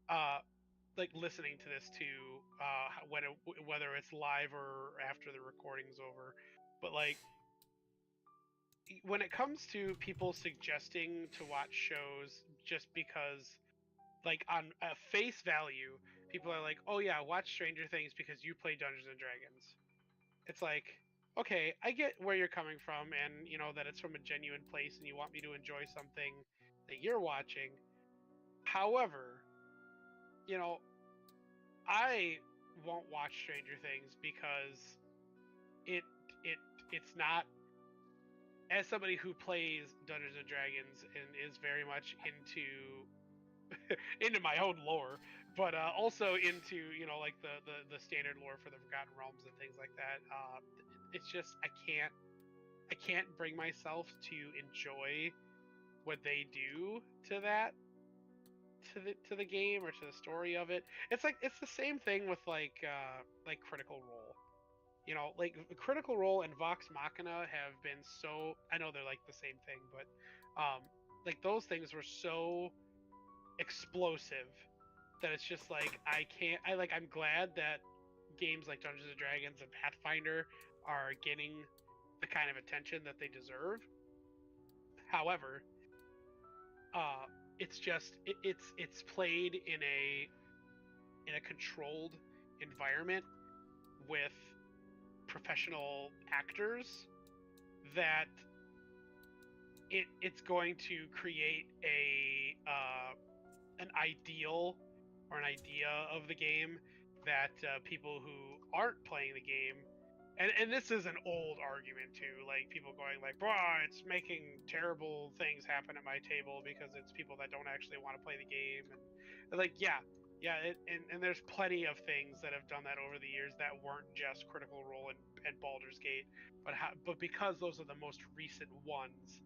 uh, like listening to this too, whether it's live or after the recording's over, but like when it comes to people suggesting to watch shows just because, like on face value, people are like, oh yeah, watch Stranger Things because you play Dungeons and Dragons. It's like, okay, I get where you're coming from, and that it's from a genuine place, and you want me to enjoy something that you're watching. However, you know, I won't watch Stranger Things because it it it's not, as somebody who plays Dungeons and Dragons and is very much into my own lore, but also into, like the standard lore for the Forgotten Realms and things like that. It's just I can't bring myself to enjoy what they do to that, to the game or to the story of it. It's the same thing with like Critical Role. Like Critical Role and Vox Machina have been so, I know they're like the same thing, but like those things were so explosive that it's just like I'm glad that games like Dungeons and Dragons and Pathfinder are getting the kind of attention that they deserve. However, it's just it's played in a controlled environment with professional actors that it's going to create an ideal or an idea of the game that people who aren't playing the game, and this is an old argument too, like people going like, bro, it's making terrible things happen at my table because it's people that don't actually want to play the game, and like and there's plenty of things that have done that over the years that weren't just Critical Role and Baldur's Gate, but because those are the most recent ones,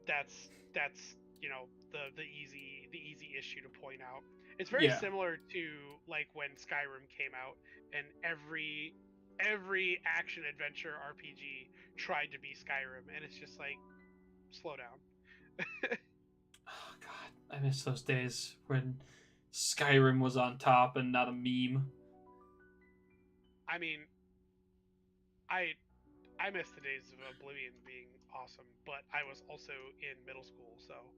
that's the easy issue to point out. It's very Yeah. similar to like when Skyrim came out and every action adventure RPG tried to be Skyrim, and it's just like, slow down. Oh god, I miss those days when Skyrim was on top and not a meme. I mean, I miss the days of Oblivion being awesome, but I was also in middle school, so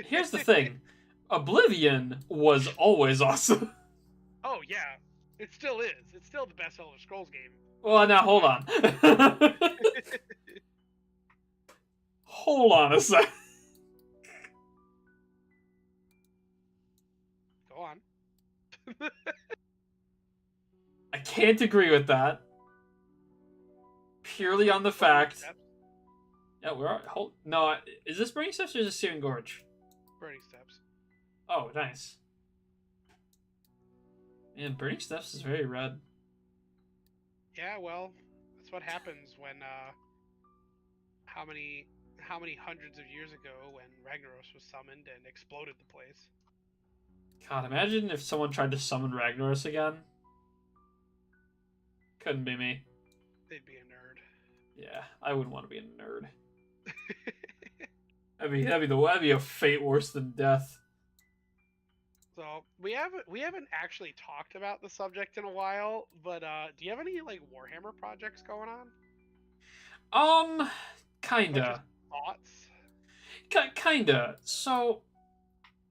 Here's the thing. Oblivion was always awesome. Oh yeah, it still is. It's still the best Elder Scrolls game. Well, now hold on. Hold on a sec. Go on. I can't agree with that. Purely on the fact. Yeah, no, is this Burning Steps or is this Searing Gorge? Burning Steps. Oh, nice. Man, Burning Steps is very red. Yeah, well, that's what happens when how many hundreds of years ago when Ragnaros was summoned and exploded the place. God, imagine if someone tried to summon Ragnaros again. Couldn't be me. They'd be a nerd. Yeah, I wouldn't want to be a nerd. That'd be a fate worse than death. So we haven't actually talked about the subject in a while, but do you have any like Warhammer projects going on? Kinda. Thoughts? Kinda. So,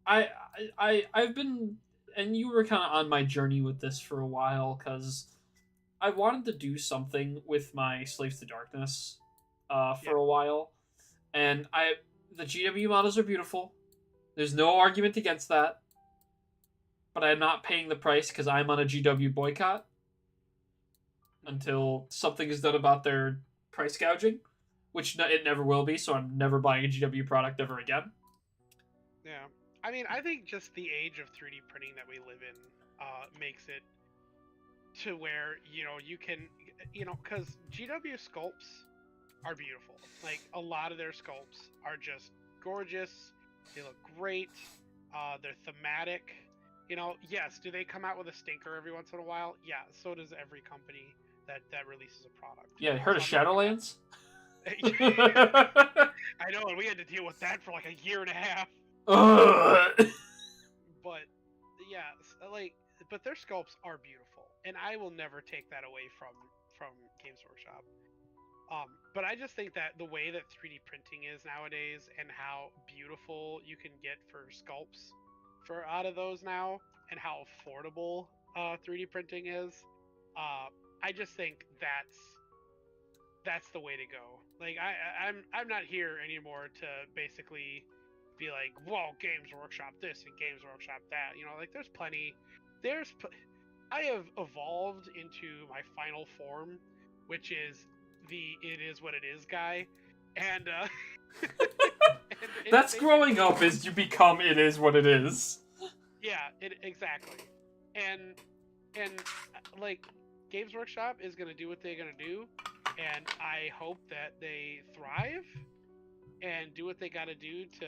I've been, and you were kind of on my journey with this for a while, because I wanted to do something with my Slaves to Darkness, for a while, and the GW models are beautiful. There's no argument against that. But I'm not paying the price because I'm on a GW boycott until something is done about their price gouging, which it never will be, so I'm never buying a GW product ever again. Yeah. I mean, I think just the age of 3D printing that we live in makes it to where, you can, because GW sculpts are beautiful. Like, a lot of their sculpts are just gorgeous. They look great. They're thematic. Yes, do they come out with a stinker every once in a while? Yeah, so does every company that releases a product. Yeah, heard of Shadowlands? I know, and we had to deal with that for like a year and a half. But yeah, but their sculpts are beautiful, and I will never take that away from Games Workshop. But I just think that the way that 3D printing is nowadays, and how beautiful you can get for sculpts out of those now, and how affordable 3D printing is, I just think that's the way to go. Like I'm not here anymore to basically be like, whoa, Games Workshop this and Games Workshop that. You know, like there's plenty. I have evolved into my final form, which is the "it is what it is" guy, and and That's growing up as you become it is what it is. Yeah, exactly, and like Games Workshop is gonna do what they're gonna do, and I hope that they thrive and do what they got to do to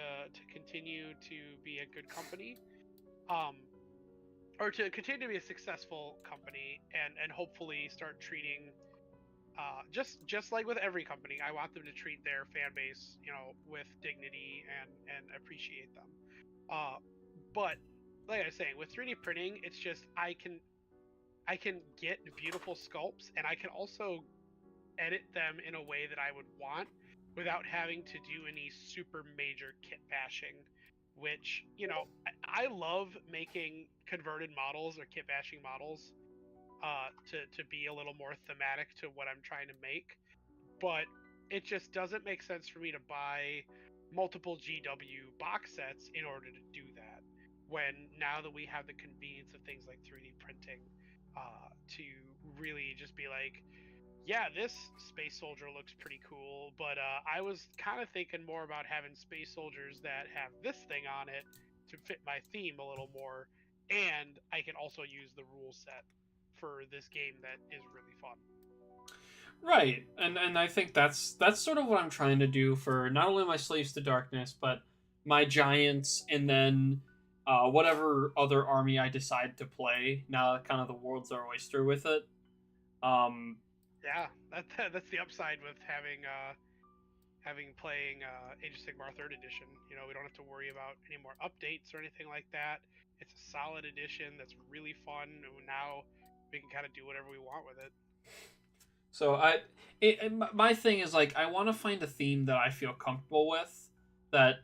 continue to be a good company, um, or to continue to be a successful company, and hopefully start treating, just like with every company, I want them to treat their fan base, with dignity and appreciate them. Uh, but like I was saying, with 3D printing, it's just I can get beautiful sculpts, and I can also edit them in a way that I would want without having to do any super major kit bashing. Which, I love making converted models or kit bashing models, to be a little more thematic to what I'm trying to make. But it just doesn't make sense for me to buy multiple GW box sets in order to do that. When now that we have the convenience of things like 3D printing, to really just be like, yeah, this space soldier looks pretty cool, but I was kind of thinking more about having space soldiers that have this thing on it to fit my theme a little more, and I can also use the rule set for this game that is really fun. Right, and I think that's sort of what I'm trying to do for not only my Slaves to Darkness, but my Giants, and then whatever other army I decide to play. Now, that kind of the world's our oyster with it. Um, Yeah, that's the upside with having playing Age of Sigmar Third Edition. We don't have to worry about any more updates or anything like that. It's a solid edition that's really fun, and now we can kind of do whatever we want with it. so my thing is like I want to find a theme that I feel comfortable with, that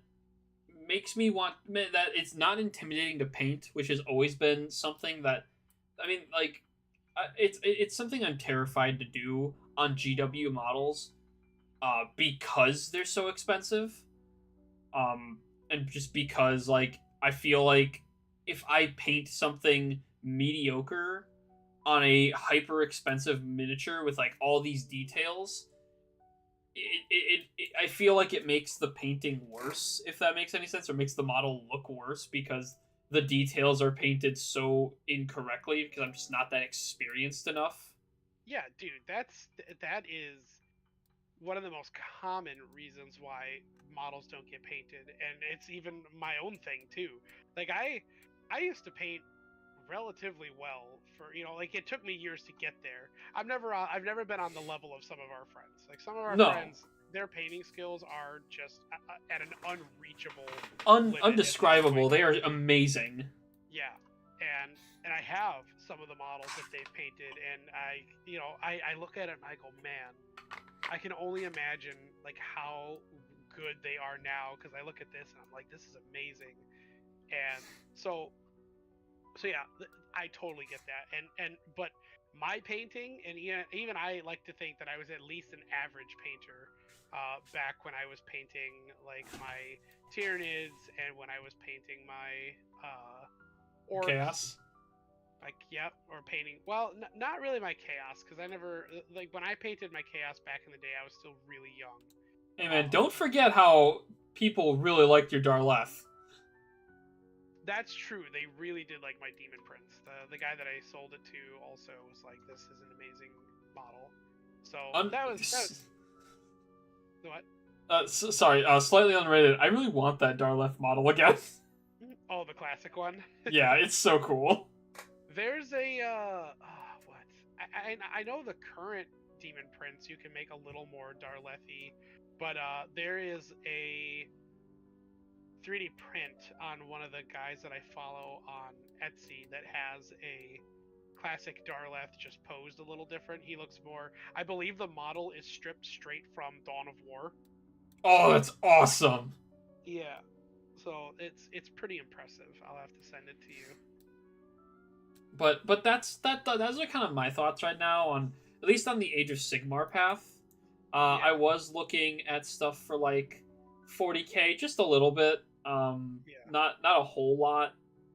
makes me want that it's not intimidating to paint, which has always been something that, I mean, like, it's something I'm terrified to do on GW models, because they're so expensive, and just because like I feel like if I paint something mediocre on a hyper expensive miniature with like all these details, I feel like it makes the painting worse, if that makes any sense, or makes the model look worse because the details are painted so incorrectly because I'm just not that experienced enough. Yeah, dude, that is one of the most common reasons why models don't get painted, and it's even my own thing too. Like I used to paint relatively well for, like, it took me years to get there. I've never been on the level of some of our friends. Like some of our No, friends, their painting skills are just at an unreachable limit at this undescribable. point. They are amazing. Yeah, and I have some of the models that they've painted, and I look at it and I go, man, I can only imagine like how good they are now, because I look at this and I'm like, this is amazing. And so yeah, I totally get that. But my painting, and even I like to think that I was at least an average painter, back when I was painting like my Tyranids, and when I was painting my orcs. Chaos. Like, yeah, or painting. Well, not really my chaos, because I never, like, when I painted my chaos back in the day, I was still really young. Hey man, don't forget how people really liked your Darleth. That's true. They really did like my Demon Prince. The guy that I sold it to also was like, "This is an amazing model." So that was what? Sorry, slightly unrated. I really want that Darleth model again. Oh, the classic one. Yeah, it's so cool. There's a what? I know the current Demon Prince you can make a little more Darlethy, but there is a 3D print on one of the guys that I follow on Etsy that has a classic Darleth just posed a little different. He looks more, I believe the model is stripped straight from Dawn of War. Oh, that's awesome. Yeah. So it's pretty impressive. I'll have to send it to you. But those are kind of my thoughts right now on, at least on the Age of Sigmar path. Yeah. I was looking at stuff for like 40k, just a little bit. Yeah. Not a whole lot,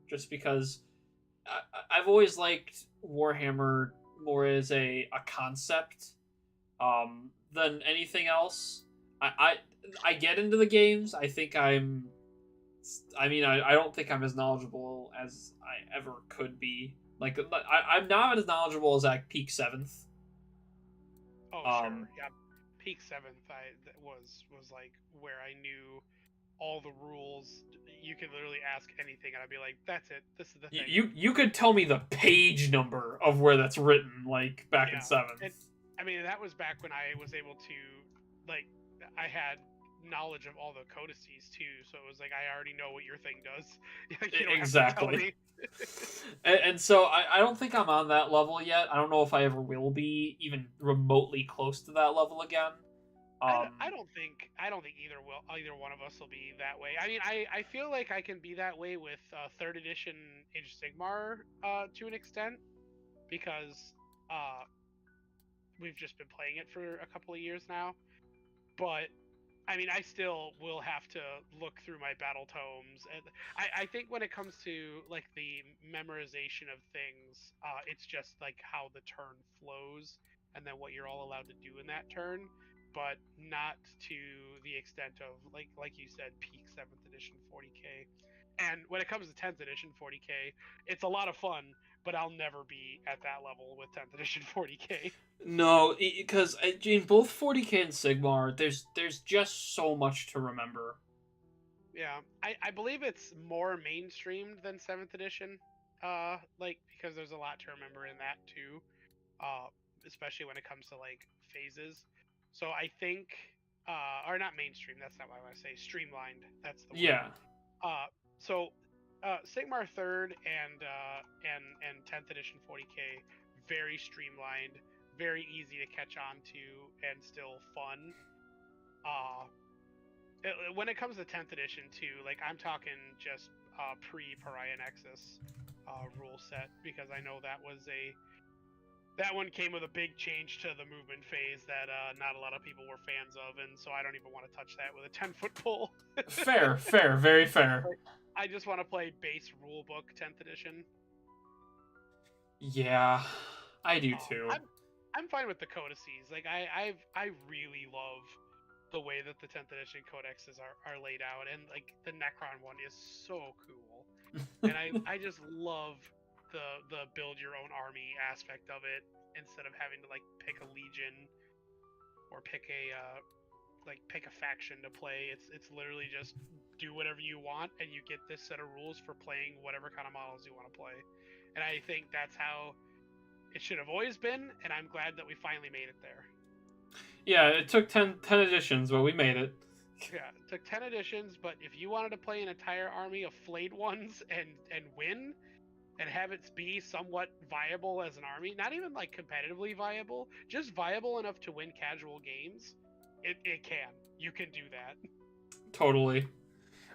just because I've always liked Warhammer more as a concept than anything else. I get into the games. I think I don't think I'm as knowledgeable as I ever could be. Like I'm not as knowledgeable as like peak seventh. Oh, Um, sure. Yeah. Peak seventh, was like where I knew all the rules. You could literally ask anything, and I'd be like, "That's it. This is the thing." you could tell me the page number of where that's written, like back in Yeah. seventh. I mean, that was back when I was able to, like, I had knowledge of all the codices too, so it was like I already know what your thing does. You don't have to tell Exactly. me. And so I don't think I'm on that level yet. I don't know if I ever will be even remotely close to that level again. I don't think either one of us will be that way. I mean, I feel like I can be that way with third edition Age of Sigmar to an extent because uh, we've just been playing it for a couple of years now. But I mean, I still will have to look through my battle tomes, and I think when it comes to like the memorization of things, it's just like how the turn flows, and then what you're all allowed to do in that turn, but not to the extent of like you said, peak seventh edition 40k. And when it comes to 10th edition 40k, it's a lot of fun, but I'll never be at that level with 10th edition 40k. No, because in both 40k and Sigmar, there's just so much to remember. Yeah, I believe it's more mainstreamed than seventh edition. Like because there's a lot to remember in that too. Especially when it comes to like phases. So I think, or not mainstream. That's not what I want to say. Streamlined. That's the word. Yeah. So Sigmar third and 10th edition 40k very streamlined, very easy to catch on to, and still fun. When it comes to 10th edition too, like I'm talking just pre-Pariah Nexus rule set, because I know that one came with a big change to the movement phase that not a lot of people were fans of, and so I don't even want to touch that with a 10-foot pole. Fair, very fair. I just want to play base rulebook 10th edition. Yeah, I do too. I'm fine with the codices. Like I really love the way that the 10th edition codexes are laid out, and like the Necron one is so cool. And I just love the build your own army aspect of it, instead of having to like pick a legion or pick a faction to play. It's literally just do whatever you want, and you get this set of rules for playing whatever kind of models you want to play. And I think that's how it should have always been, and I'm glad that we finally made it there. Yeah, it took 10 editions, but we made it. Yeah, it took 10 editions, but if you wanted to play an entire army of flayed ones and win, and have it be somewhat viable as an army, not even like competitively viable, just viable enough to win casual games, it can. You can do that. Totally.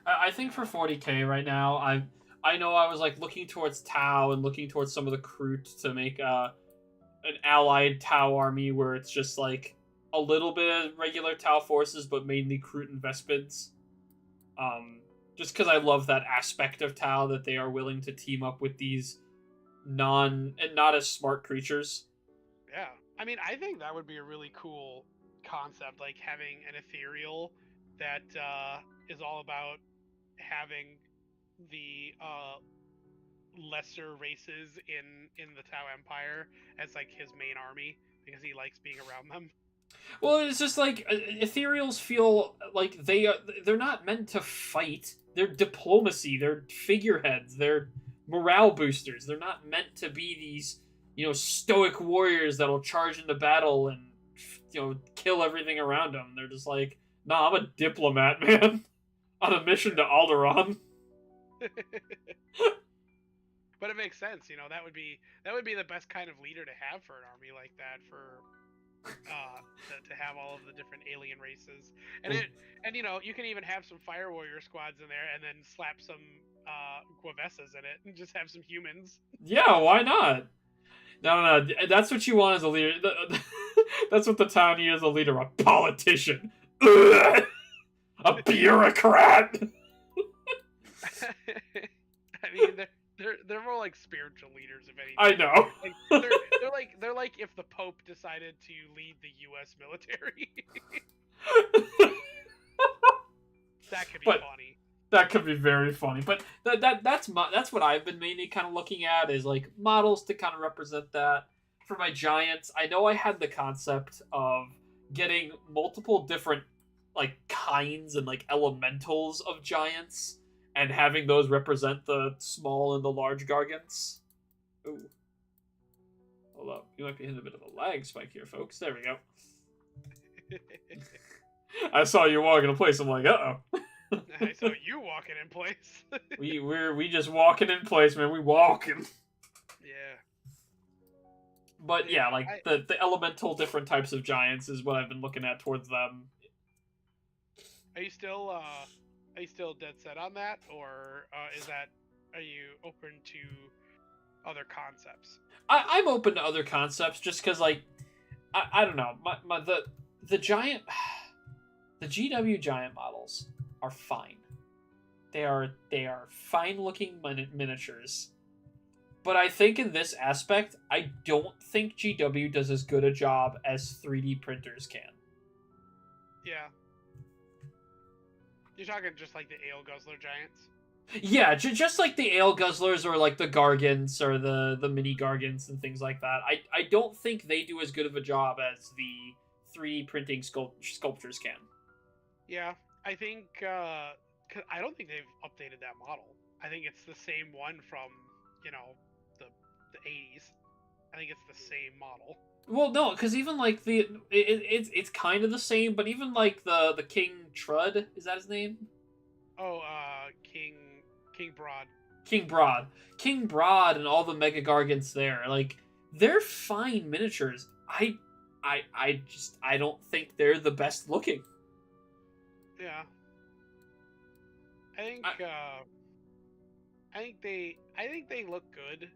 I think for 40k right now, I know I was like looking towards Tau and looking towards some of the Kroot to make an allied Tau army where it's just like a little bit of regular Tau forces, but mainly Kroot and Vespids. Just because I love that aspect of Tau, that they are willing to team up with these not as smart creatures. Yeah, I mean, I think that would be a really cool concept, like having an ethereal that is all about having the lesser races in the Tau Empire as like his main army, because he likes being around them. Well, it's just like ethereals feel like they're not meant to fight. They're diplomacy. They're figureheads. They're morale boosters. They're not meant to be these, stoic warriors that'll charge into battle and, kill everything around them. They're just like, nah, I'm a diplomat, man, on a mission to Alderaan. But it makes sense, that would be the best kind of leader to have for an army like that, for to have all of the different alien races, and you can even have some fire warrior squads in there, and then slap some Guavessas in it, and just have some humans. Yeah, why not? No, that's what you want as a leader. That's what the town needs as a leader, a politician. A bureaucrat. I mean, they're more like spiritual leaders, if I anything. know. Like they're like if the Pope decided to lead the U.S. military. That could be But funny. that could be very funny. But that's what I've been mainly kind of looking at is like models to kind of represent that. For my giants, I know I had the concept of getting multiple different like kinds and like elementals of giants and having those represent the small and the large gargants. Ooh. Hold up. You might be hitting a bit of a lag spike here, folks. There we go. I saw you walking in place. I'm like, uh-oh. I saw you walking in place. we just walking in place, man. We walking. Yeah. But yeah, like the elemental different types of giants is what I've been looking at towards them. Are you still dead set on that, or are you open to other concepts? I'm open to other concepts just because like I don't know the giant the GW giant models are fine. They are fine looking miniatures. But I think in this aspect, I don't think GW does as good a job as 3D printers can. Yeah. You're talking just like the Ale Guzzler giants? Yeah, just like the Ale Guzzlers or like the Gargants or the mini Gargants and things like that. I don't think they do as good of a job as the 3D printing sculptures can. Yeah, I think I don't think they've updated that model. I think it's the same one from, the 80s. I think it's the same model. Well, no, because even like it's kind of the same, but even like the King Trud, is that his name? Oh, King Broad. King Broad, and all the Mega Gargants there, like they're fine miniatures. I don't think they're the best looking. Yeah. I think they look good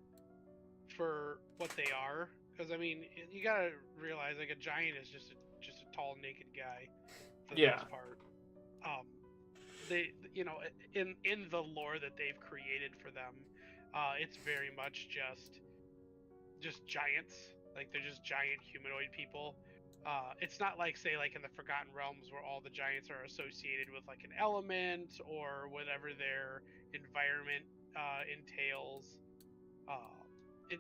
for what they are. Because I mean, you gotta realize like a giant is just a tall naked guy for the most part. They in the lore that they've created for them, it's very much just giants. Like they're just giant humanoid people. It's not like say like in the Forgotten Realms where all the giants are associated with like an element or whatever their environment entails.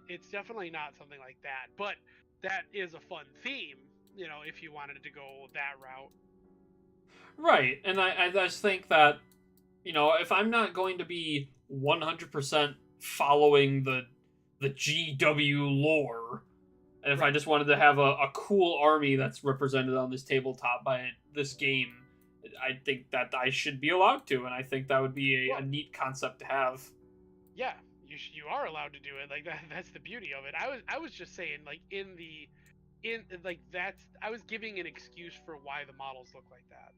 It's definitely not something like that, but that is a fun theme, if you wanted to go that route. Right, and I just think that, if I'm not going to be 100% following the GW lore, and if I just wanted to have a cool army that's represented on this tabletop by this game, I think that I should be allowed to, and I think that would be a neat concept to have. Yeah, you are allowed to do it. Like that's the beauty of it. I was just saying like I was giving an excuse for why the models look like that.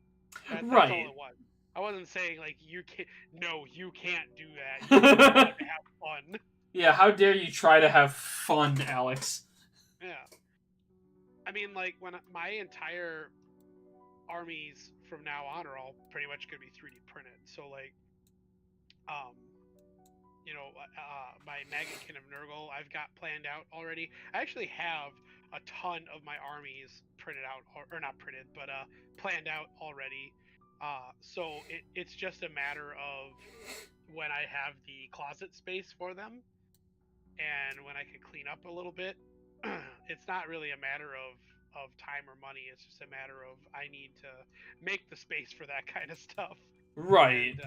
That's all it was. I wasn't saying like you can't do that. You're allowed to have fun. Yeah, how dare you try to have fun, Alex? Yeah. I mean, like when my entire armies from now on are all pretty much gonna be 3D printed. So like, my Maggotkin of Nurgle I've got planned out already. I actually have a ton of my armies printed out, or not printed, but planned out already. So it's just a matter of when I have the closet space for them, and when I can clean up a little bit. It's not really a matter of time or money. It's just a matter of I need to make the space for that kind of stuff. Right. And,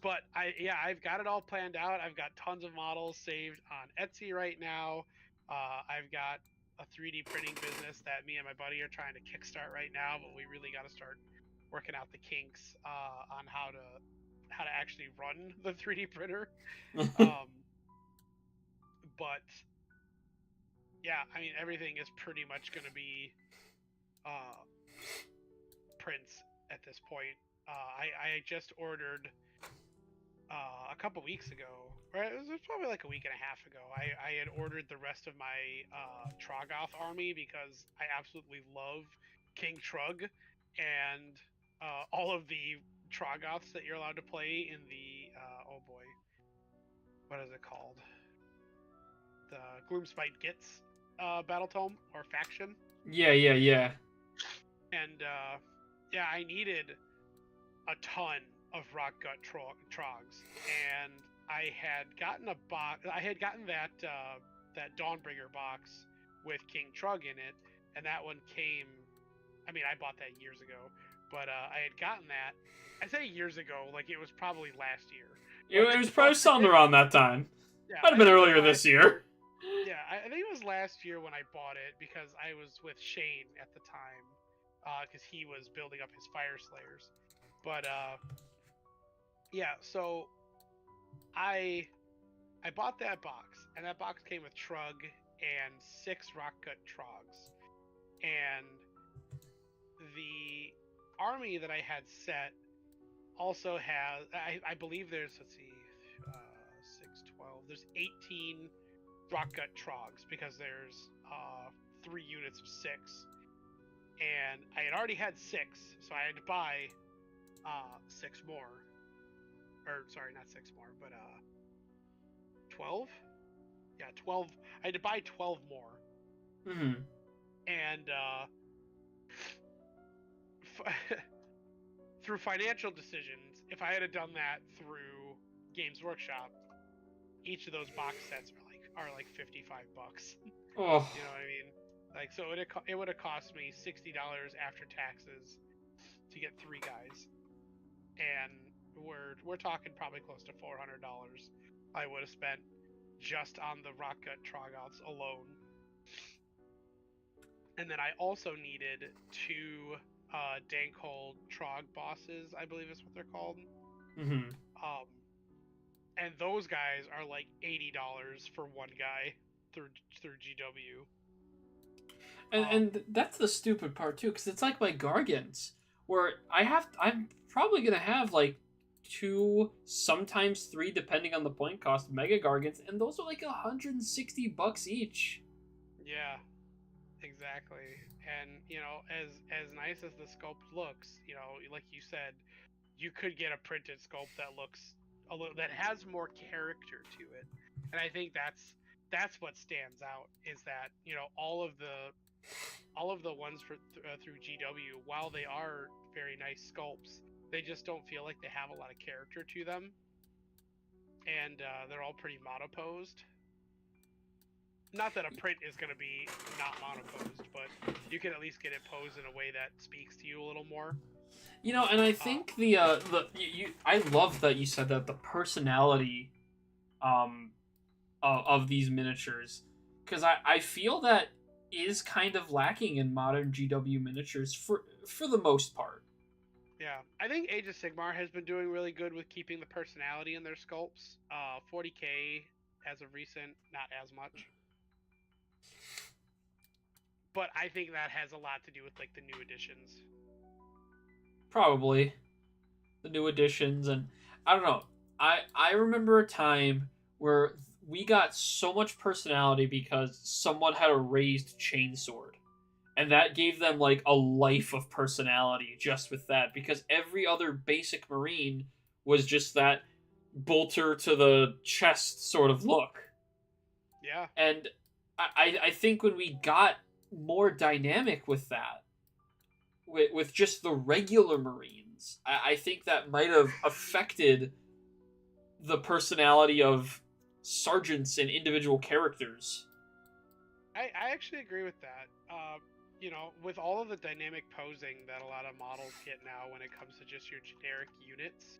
but I've got it all planned out. I've got tons of models saved on Etsy right now. I've got a 3D printing business that me and my buddy are trying to kickstart right now, but we really got to start working out the kinks on how to actually run the 3D printer. But yeah, I mean everything is pretty much going to be prints at this point. I just ordered a couple weeks ago, or it was probably like a week and a half ago. I had ordered the rest of my Troggoth army because I absolutely love King Trug and all of the Troggoths that you're allowed to play in the what is it called? The Gloomspite Gits battle tome or faction. Yeah. And yeah, I needed a ton of rock gut trogs, and I had gotten a box. I had gotten that that Dawnbringer box with King Trug in it, and that one came. I mean, I bought that years ago, but I had gotten that. I say years ago, like it was probably last year. But It was probably something around that time. yeah, Might have I been think it was earlier this year. Yeah, I think it was last year when I bought it because I was with Shane at the time, because he was building up his Fire Slayers. But yeah, so I I bought that box, and that box came with Trug and 6 Rockgut Trogs, and the army that I had set also has I believe there's let's see, 6, 12. There's 18 Rockgut Trogs because there's 3 units of 6, and I had already had 6, so I had to buy 6 more, or sorry, not 6 more, but 12. Yeah, 12. I had to buy 12 more, Mm-hmm. and through financial decisions, if I had done that through Games Workshop, each of those box sets are like $55. Oh. You know what I mean? Like, so it would have cost me $60 after taxes to get 3 guys, and we're talking probably close to $400 I would have spent just on the Rockgut Troggoths alone. And then I also needed 2 Dankhold Trog bosses, I believe is what they're called. Mm-hmm. And those guys are like $80 for one guy through GW. And that's the stupid part too, because it's like my Gargants, where I'm probably gonna have like 2, sometimes 3, depending on the point cost, Mega Gargants, and those are like $160 each. Yeah, exactly. And you know, as nice as the sculpt looks, you know, like you said, you could get a printed sculpt that looks that has more character to it. And I think that's what stands out, is that, you know, all of the ones through GW, while they are very nice sculpts, they just don't feel like they have a lot of character to them, and they're all pretty monoposed. Not that a print is going to be not monoposed, but you can at least get it posed in a way that speaks to you a little more. You know, and I think I love that you said that the personality um of these miniatures, because I feel that is kind of lacking in modern GW miniatures for the most part. Yeah, I think Age of Sigmar has been doing really good with keeping the personality in their sculpts. 40K as of recent, not as much. But I think that has a lot to do with like the new additions. Probably the new additions, and I don't know. I remember a time where we got so much personality because someone had a raised chainsword, and that gave them like a life of personality just with that, because every other basic marine was just that bolter to the chest sort of look. Yeah. And I think when we got more dynamic with that, with just the regular marines, I think that might have affected the personality of sergeants and individual characters. I actually agree with that. You know, with all of the dynamic posing that a lot of models get now when it comes to just your generic units,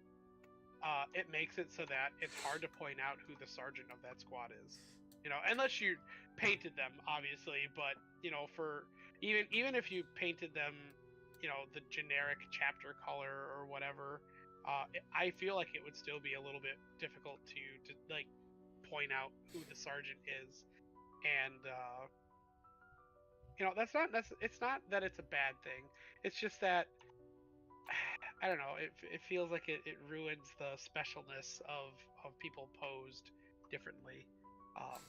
it makes it so that it's hard to point out who the sergeant of that squad is. You know, unless you painted them, obviously. But you know, for even if you painted them, you know, the generic chapter color or whatever, I feel like it would still be a little bit difficult to like point out who the sergeant is. And you know, it's not that it's a bad thing. It's just that I don't know. It feels like it ruins the specialness of people posed differently. Um,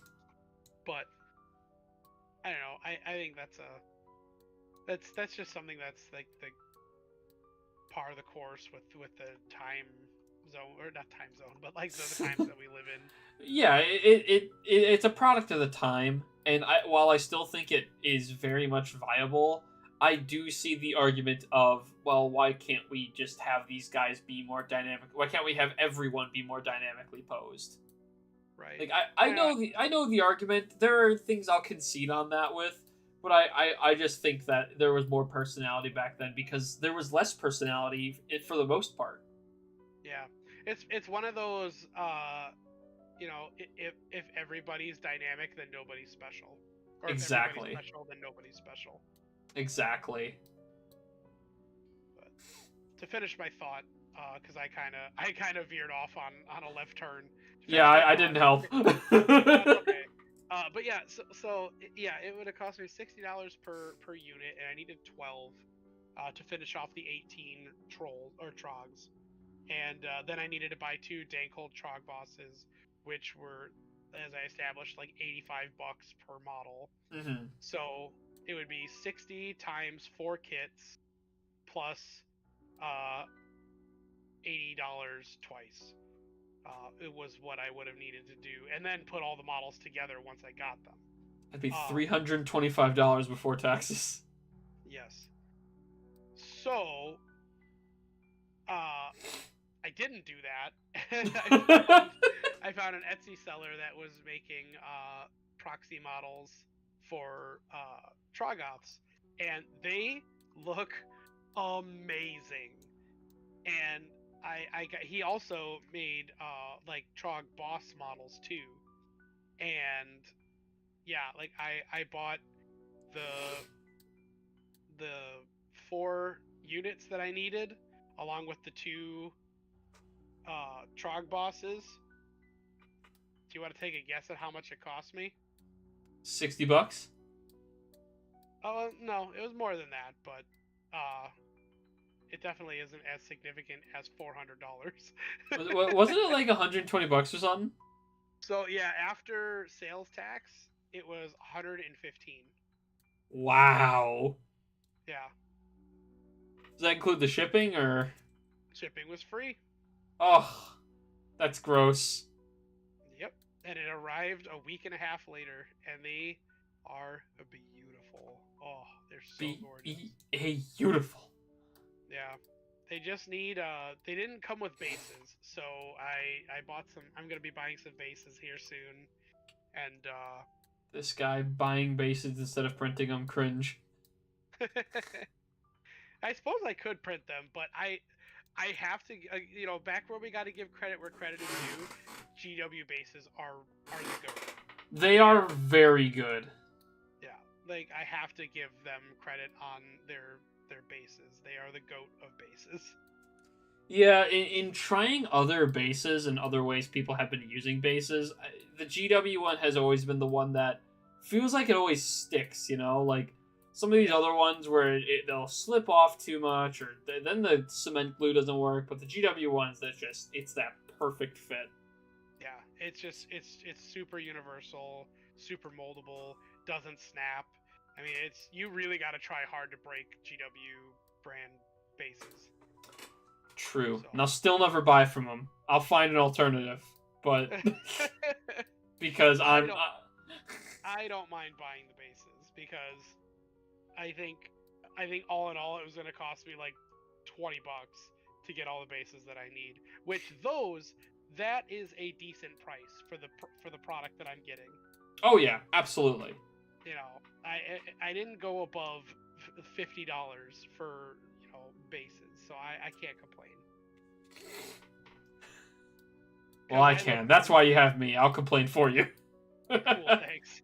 but I don't know. I think that's just something that's like the par of the course with the time zone, or not time zone, but like the times that we live in. Yeah, it's a product of the time, and while I still think it is very much viable, I do see the argument of, well, why can't we just have these guys be more dynamic? Why can't we have everyone be more dynamically posed? Right. Like I know the argument. There are things I'll concede on that with, but I just think that there was more personality back then because there was less personality for the most part. Yeah, it's one of those. If everybody's dynamic, then nobody's special, or if everybody's Exactly. special, then nobody's special. Exactly. But to finish my thought, because I kind of veered off on a left turn. Yeah, I didn't help. That's okay. But yeah, yeah, it would have cost me $60 per unit, and I needed 12 to finish off the 18 trolls or trogs, and then I needed to buy 2 Dankold trog bosses, which were, as I established, like $85 per model. Mm-hmm. So it would be 60 times 4 kits plus $80 twice. It was what I would have needed to do, and then put all the models together once I got them. That'd be $325 before taxes. Yes. So, I didn't do that. I found an Etsy seller that was making proxy models for Trogoths, and they look amazing. And he also made like Trog boss models too, and yeah, like I bought the 4 units that I needed, along with the 2 Trog bosses. Do you want to take a guess at how much it cost me? $60? Oh no, it was more than that, but it definitely isn't as significant as $400. Wasn't it like $120 or something? So yeah, after sales tax, it was 115. Wow. Yeah. Does that include the shipping or? Shipping was free. Oh, that's gross. Yep. And it arrived a week and a half later, and they are beautiful. Oh, they're so gorgeous. Beautiful. Yeah. They just need they didn't come with bases, so I bought some. I'm gonna be buying some bases here soon, and this guy buying bases instead of printing them, cringe. I suppose I could print them, but I have to, back where we got to give credit where credit is due. GW bases are the goat. They are very good. Yeah, like I have to give them credit on their bases. They are the goat of bases. Yeah, in trying other bases and other ways people have been using bases, the GW one has always been the one that feels like it always sticks, like some of these other ones where they'll slip off too much, or then the cement glue doesn't work, but the GW ones, it's that perfect fit. Yeah, it's super universal, super moldable, doesn't snap. I mean, you really got to try hard to break GW brand bases. True. So. And I'll still never buy from them. I'll find an alternative, but because I don't mind buying the bases because I think all in all it was going to cost me like $20 to get all the bases that I need. Which that is a decent price for the product that I'm getting. Oh yeah, absolutely. I didn't go above $50 for bases, so I can't complain. Well, I can. That's why you have me. I'll complain for you. Cool, thanks.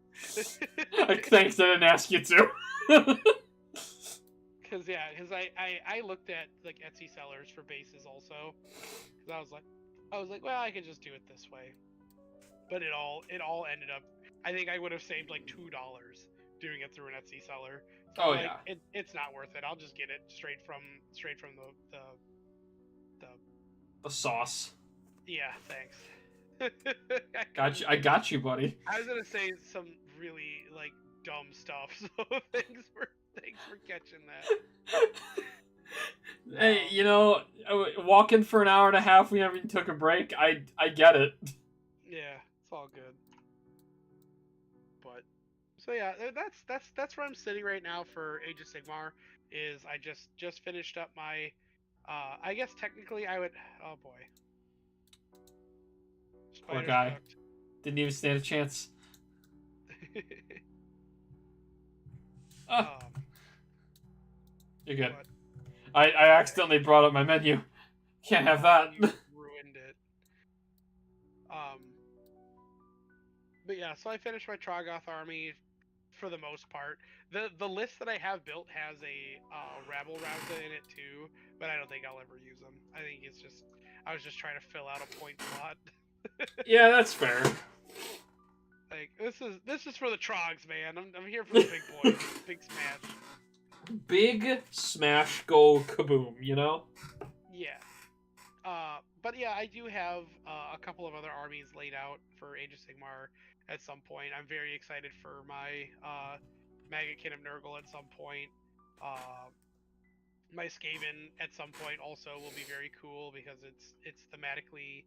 Thanks, I didn't ask you to. Because I looked at like Etsy sellers for bases also, because I was like, well, I could just do it this way. But it all ended up. I think I would have saved like $2 doing it through an Etsy seller. So yeah, it's not worth it. I'll just get it straight from the sauce. Yeah, thanks. I got you, buddy. I was gonna say some really like dumb stuff, so thanks for catching that. Hey, walking for an hour and a half, we never even took a break. I get it. Yeah, it's all good. But so yeah, that's where I'm sitting right now for Age of Sigmar. Is I just finished up my, I guess technically I would. Oh boy, Poor spider's guy. cooked. Didn't even stand a chance. Ah, um, you're good. but I accidentally brought up my menu. Can't have that. you ruined it. Um, but yeah, so I finished my Trogoth army for the most part. The list that I have built has a rabble rouser in it too, but I don't think I'll ever use them. I think it's just I was just trying to fill out a point slot. Yeah, that's fair. Like this is for the Trogs, man. I'm here for the big boys, big smash. Big smash go kaboom, you know? Yeah. But yeah, I do have a couple of other armies laid out for Age of Sigmar at some point. I'm very excited for my Maggotkin of Nurgle at some point. My Skaven at some point also will be very cool because it's thematically,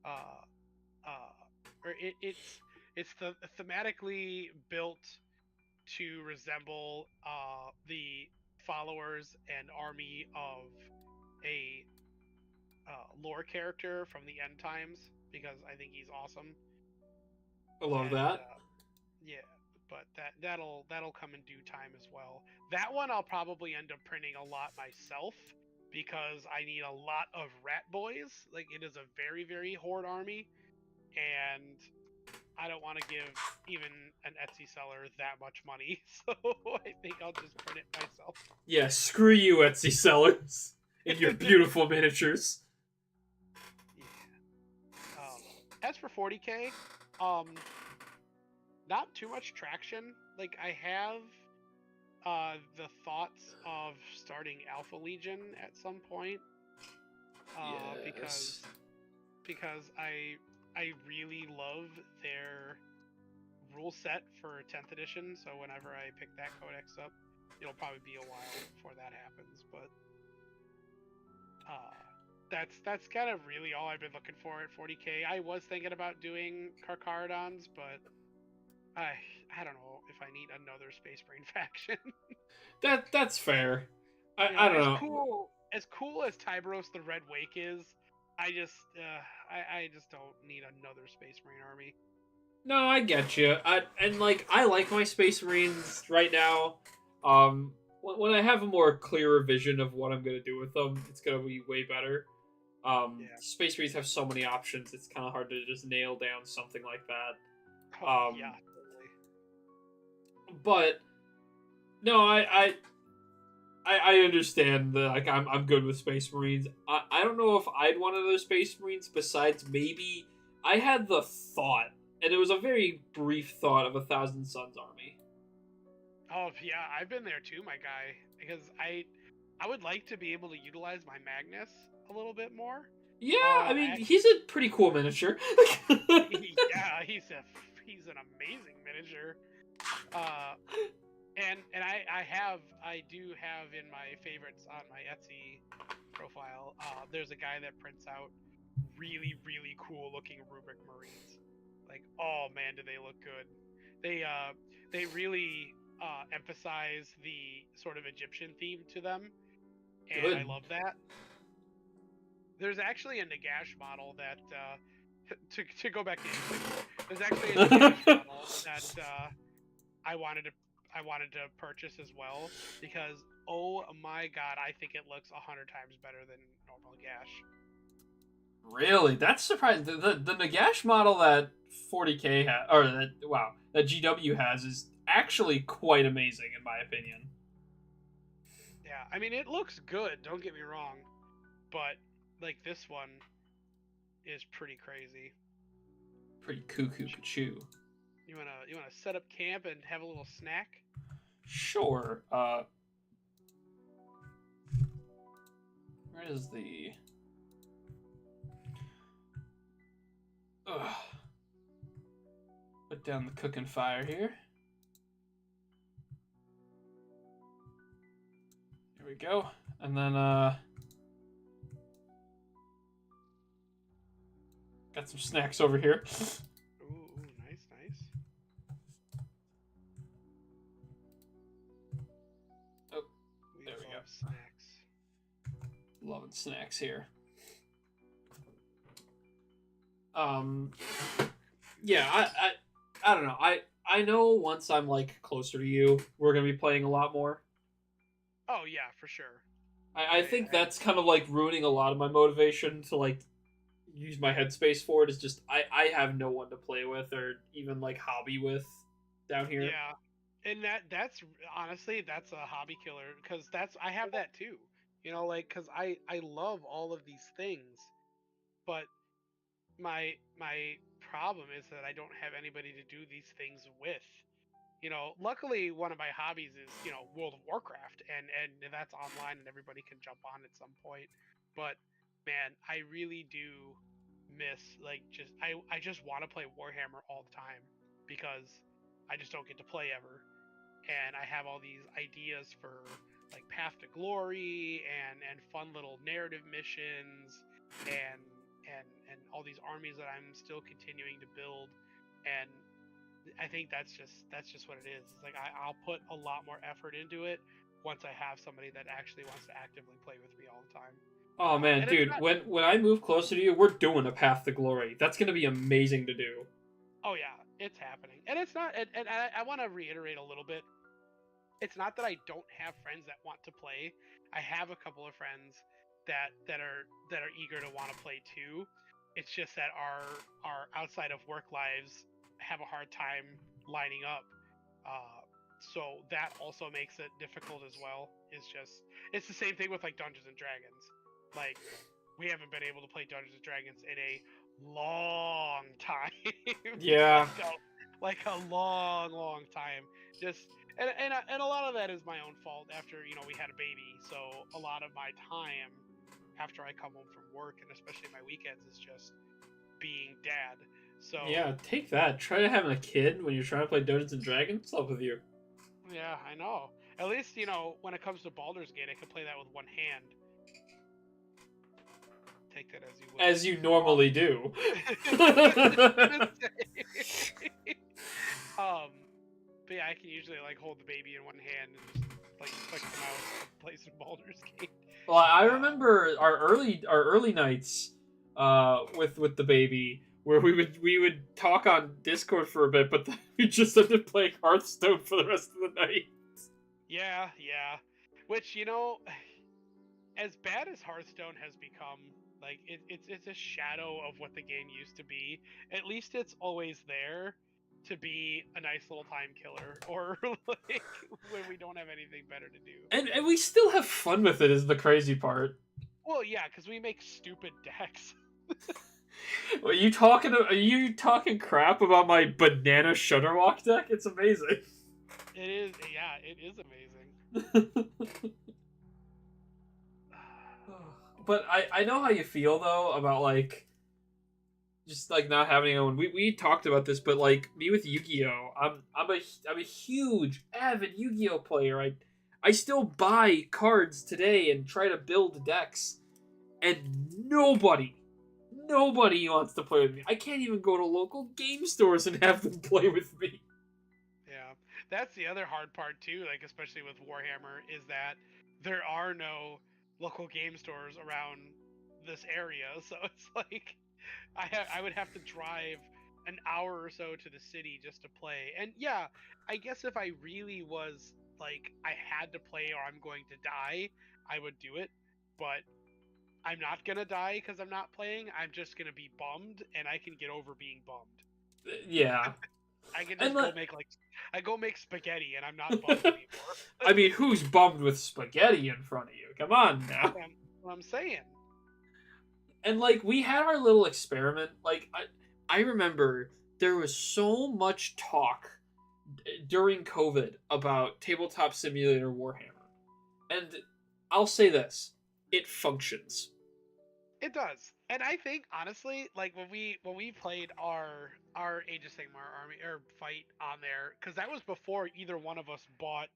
uh, or it's thematically built to resemble the followers and army of a lore character from the end times because I think he's awesome. I love And that. yeah, but that'll come in due time as well. That one I'll probably end up printing a lot myself because I need a lot of rat boys. Like it is a very horde army, and I don't want to give even an Etsy seller that much money, so I think I'll just print it myself. Yeah, screw you, Etsy sellers. And your beautiful miniatures. Yeah. As for 40K, um, not too much traction. Like I have the thoughts of starting Alpha Legion at some point. Yes. Because I really love their rule set for 10th edition. So whenever I pick that codex up, it'll probably be a while before that happens. But that's kind of really all I've been looking for at 40K. I was thinking about doing Carcharodons, but I don't know if I need another Space Marine faction. That's fair. You I know, don't know. as cool as Tyberos the Red Wake is, I just don't need another Space Marine army. No, I get you. I like my Space Marines right now. When I have a more clearer vision of what I'm gonna do with them, it's gonna be way better. Yeah. Space Marines have so many options; it's kind of hard to just nail down something like that. Oh yeah, totally. But no, I understand that. Like I'm good with Space Marines. I don't know if I'd want another Space Marines besides maybe I had the thought, and it was a very brief thought of 1,000 Suns army. Oh yeah, I've been there too, my guy. Because I would like to be able to utilize my Magnus a little bit more. Yeah, I mean he's a pretty cool miniature. Yeah, he's an amazing miniature. And I do have in my favorites on my Etsy profile. There's a guy that prints out really cool looking Rubik Marines. Like, oh man, do they look good? They really emphasize the sort of Egyptian theme to them, and Good. I love that. There's actually a Nagash model that to go back to there's actually a Nagash model that I wanted to purchase as well because oh my god, I think it looks 100 times better than normal Gash. Really, that's surprising. The Nagash model that 40K has, or that GW has, is actually quite amazing in my opinion. Yeah, I mean it looks good. Don't get me wrong, but like this one is pretty crazy. Pretty cuckoo chew. You wanna set up camp and have a little snack? Sure. Where is the? Ugh. Put down the cooking fire here. Here we go. And then Got some snacks over here. Ooh, nice, nice. Oh, We there we go. love snacks. Loving snacks here. Um, yeah, I don't know. I know once I'm like closer to you, we're gonna be playing a lot more. Oh yeah, for sure. I think I that's kind of like ruining a lot of my motivation to like use my headspace for it. Is just I have no one to play with or even like hobby with down here. yeah, and that's honestly that's a hobby killer because that's I have that too. You know, like because I love all of these things, but my problem is that I don't have anybody to do these things with. You know, luckily one of my hobbies is World of Warcraft, and that's online and everybody can jump on at some point. But man, I really do miss like I just want to play Warhammer all the time because I just don't get to play ever, and I have all these ideas for like Path to Glory and fun little narrative missions and and all these armies that I'm still continuing to build, and I think that's just what it is. It's like I'll put a lot more effort into it once I have somebody that actually wants to actively play with me all the time. Oh man, And it's dude, not. when I move closer to you, we're doing a path to glory. That's gonna be amazing to do. Oh yeah, it's happening, and it's not. And I want to reiterate a little bit. It's not that I don't have friends that want to play. I have a couple of friends that are eager to want to play too. It's just that our outside of work lives have a hard time lining up. So that also makes it difficult as well. It's the same thing with like Dungeons and Dragons. Like we haven't been able to play Dungeons and Dragons in a long time. Yeah. like a long time. Just and a lot of that is my own fault after we had a baby, so a lot of my time after I come home from work and especially my weekends is just being dad. So Yeah, take that. Try having a kid when you're trying to play Dungeons and Dragons. What's up with you? yeah, I know. At least when it comes to Baldur's Gate, I can play that with one hand. Take that as you will. As you normally do. um, but yeah, I can usually like hold the baby in one hand and just like click the mouse and play some Baldur's Gate. Well, I remember our early nights with the baby where we would talk on Discord for a bit, but then we just ended up playing Hearthstone for the rest of the night. Yeah, yeah. Which as bad as Hearthstone has become, like it's a shadow of what the game used to be. At least it's always there to be a nice little time killer, or like when we don't have anything better to do. And we still have fun with it is the crazy part. Well, yeah, because we make stupid decks. Are you talking crap about my banana Shutterwalk deck? It's amazing. It is, yeah, it is amazing. But I know how you feel though about like just like not having anyone. We talked about this, but like me with Yu-Gi-Oh, I'm a huge avid Yu-Gi-Oh player. I still buy cards today and try to build decks, and nobody wants to play with me. I can't even go to local game stores and have them play with me. Yeah, that's the other hard part too. Like especially with Warhammer, is that there are no local game stores around this area, so it's like I would have to drive an hour or so to the city just to play. And yeah, I guess if I really was like I had to play or I'm going to die, I would do it. But I'm not gonna die because I'm not playing. I'm just gonna be bummed, and I can get over being bummed. Yeah, I can and just go make I go make spaghetti, and I'm not bummed anymore. I mean, who's bummed with spaghetti in front of you? Come on now. What I'm saying. And like we had our little experiment. Like I remember there was so much talk during COVID about Tabletop Simulator Warhammer, and I'll say this: it functions. It does, and I think honestly, like when we played our Age of Sigmar army or fight on there, because that was before either one of us bought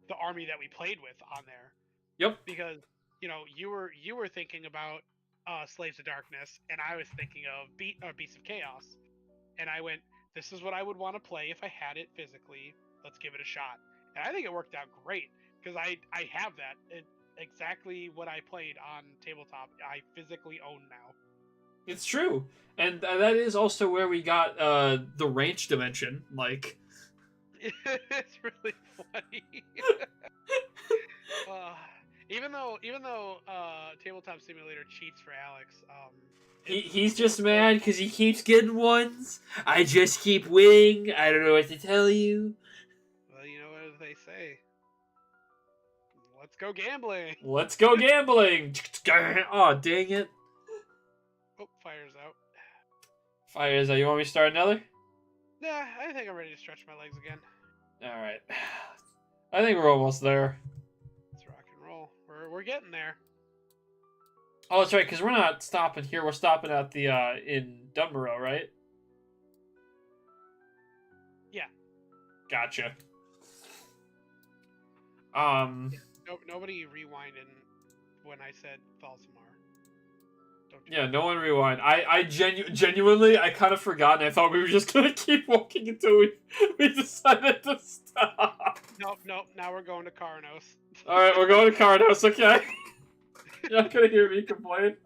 the army that we played with on there. Yep. Because you were thinking about Slaves of Darkness, and I was thinking of Beasts of Chaos, and I went, this is what I would want to play if I had it physically. Let's give it a shot. And I think it worked out great because I have that. Exactly what I played on tabletop, I physically own now. It's true, and that is also where we got the ranch dimension. Like, it's really funny. Even though Tabletop Simulator cheats for Alex, he's just mad because he keeps getting ones. I just keep winning. I don't know what to tell you. Well, you know what they say. Let's go gambling. Let's go gambling. Oh, dang it. Oh, fire's out. Fires out. You want me to start another? Nah, I think I'm ready to stretch my legs again. All right. I think we're almost there. Let's rock and roll. We're getting there. Oh, that's right, because we're not stopping here. We're stopping at the in Dunborough, right? Yeah. Gotcha. Nobody rewinded when I said Thalsamar. Yeah, no one rewind. I genuinely, I kind of forgot, and I thought we were just gonna keep walking until we decided to stop. Nope. Now we're going to Karanos. All right, we're going to Karanos. Okay. You're not gonna hear me complain.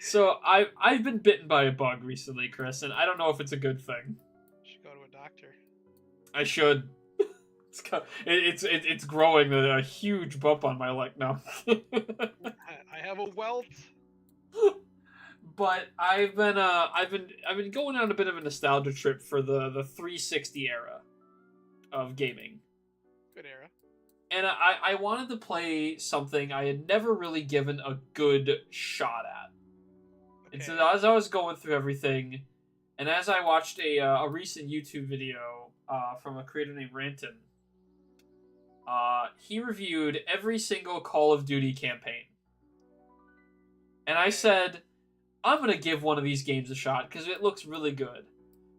So I've been bitten by a bug recently, Chris, and I don't know if it's a good thing. You should go to a doctor. I should. It's growing a huge bump on my leg now. I have a welt. But I've been going on a bit of a nostalgia trip for the 360 era of gaming. Good era. And I wanted to play something I had never really given a good shot at. Okay. And so as I was going through everything, and as I watched a recent YouTube video from a creator named Ranton, he reviewed every single Call of Duty campaign. And I said, I'm going to give one of these games a shot because it looks really good.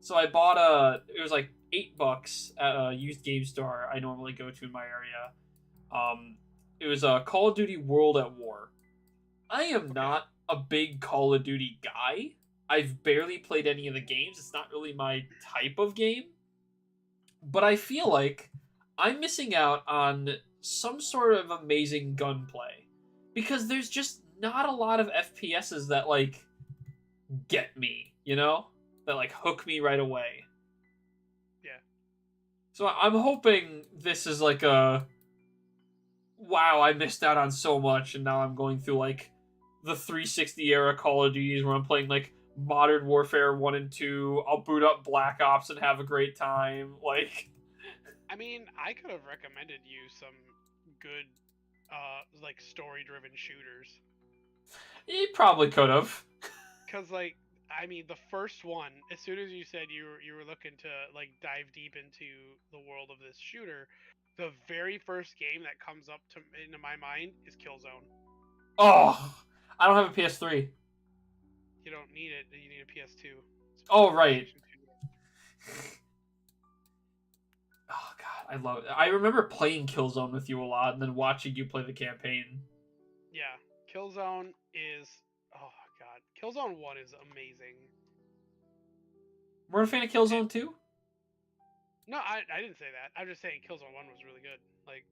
So I bought it was like $8 at a used game store I normally go to in my area. It was a Call of Duty World at War. I am not a big Call of Duty guy. I've barely played any of the games. It's not really my type of game. But I feel like I'm missing out on some sort of amazing gunplay. Because there's just not a lot of FPSs that, like, get me, you know? That, like, hook me right away. Yeah. So I'm hoping this is like a... Wow, I missed out on so much, and now I'm going through, like, the 360 era Call of Duties where I'm playing, like, Modern Warfare 1 and 2. I'll boot up Black Ops and have a great time. Like... I mean, I could have recommended you some good, like, story-driven shooters. You probably could have. Because, like, I mean, the first one, as soon as you said you were looking to, like, dive deep into the world of this shooter, the very first game that comes up into my mind is Killzone. Oh, I don't have a PS3. You don't need it. You need a PS2. Oh, right. Oh, God, I love it. I remember playing Killzone with you a lot and then watching you play the campaign. Yeah, Killzone is... Oh, God. Killzone 1 is amazing. We're a fan of Killzone 2? No, I didn't say that. I'm just saying Killzone 1 was really good. Like,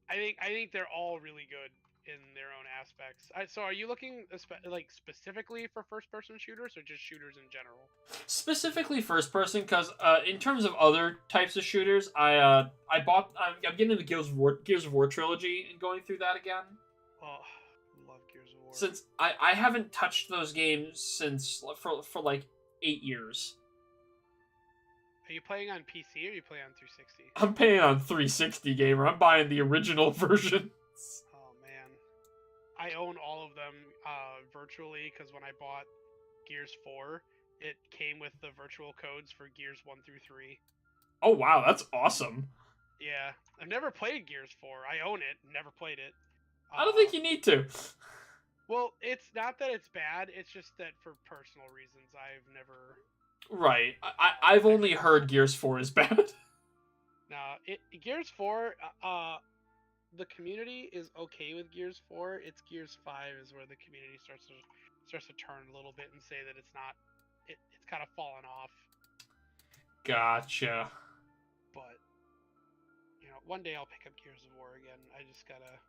I think they're all really good in their own aspects. So are you looking like specifically for first-person shooters or just shooters in general? Specifically first-person, because in terms of other types of shooters, I'm getting into Gears of War trilogy and going through that again. Oh, love Gears of War. Since I haven't touched those games since for like 8 years. Are you playing on PC or are you playing on 360? I'm paying on 360, gamer. I'm buying the original version. Oh man, I own all of them virtually because when I bought Gears 4, it came with the virtual codes for Gears 1 through 3. Oh wow, that's awesome. Yeah, I've never played Gears 4. I own it, never played it. I don't think you need to. Well, it's not that it's bad. It's just that for personal reasons, I've never. Right. I've only heard Gears 4 is bad. No, Gears 4. the community is okay with Gears 4. It's Gears 5 is where the community starts to turn a little bit and say that it's not it's kind of fallen off. Gotcha. But one day I'll pick up Gears of War again. I just gotta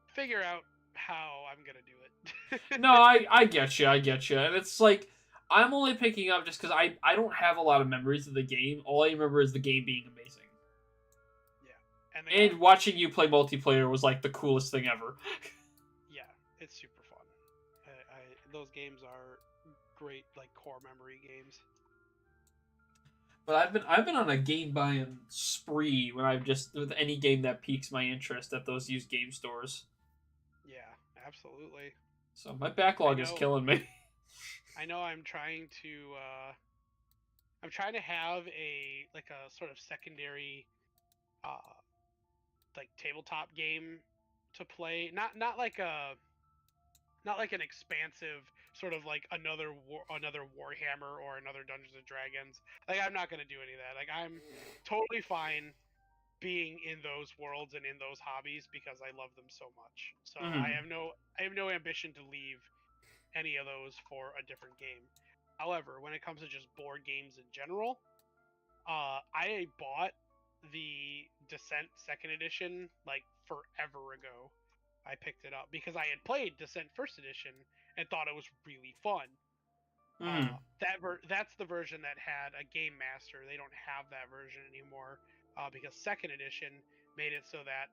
figure out how I'm gonna do it. No, I get you. I get you. And it's like, I'm only picking up just because I don't have a lot of memories of the game. All I remember is the game being amazing. Yeah. And watching you play multiplayer was like the coolest thing ever. Yeah, it's super fun. Those games are great, like core memory games. But I've been on a game buying spree when I've just with any game that piques my interest at those used game stores. Yeah, absolutely. So my backlog is killing me. I know I'm trying to have a sort of secondary like tabletop game to play. Not like an expansive sort of like another Warhammer or another Dungeons and Dragons. Like I'm not going to do any of that. Like I'm totally fine being in those worlds and in those hobbies because I love them so much. So I have no ambition to leave any of those for a different game. However, when it comes to just board games in general, I bought the Descent Second Edition like forever ago. I picked it up because I had played Descent First Edition and thought it was really fun. That's the version that had a game master. They don't have that version anymore because Second Edition made it so that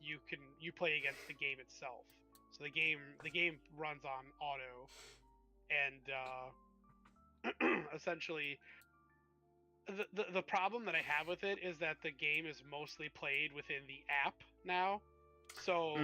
you play against the game itself. So the game runs on auto, and essentially the problem that I have with it is that the game is mostly played within the app now. So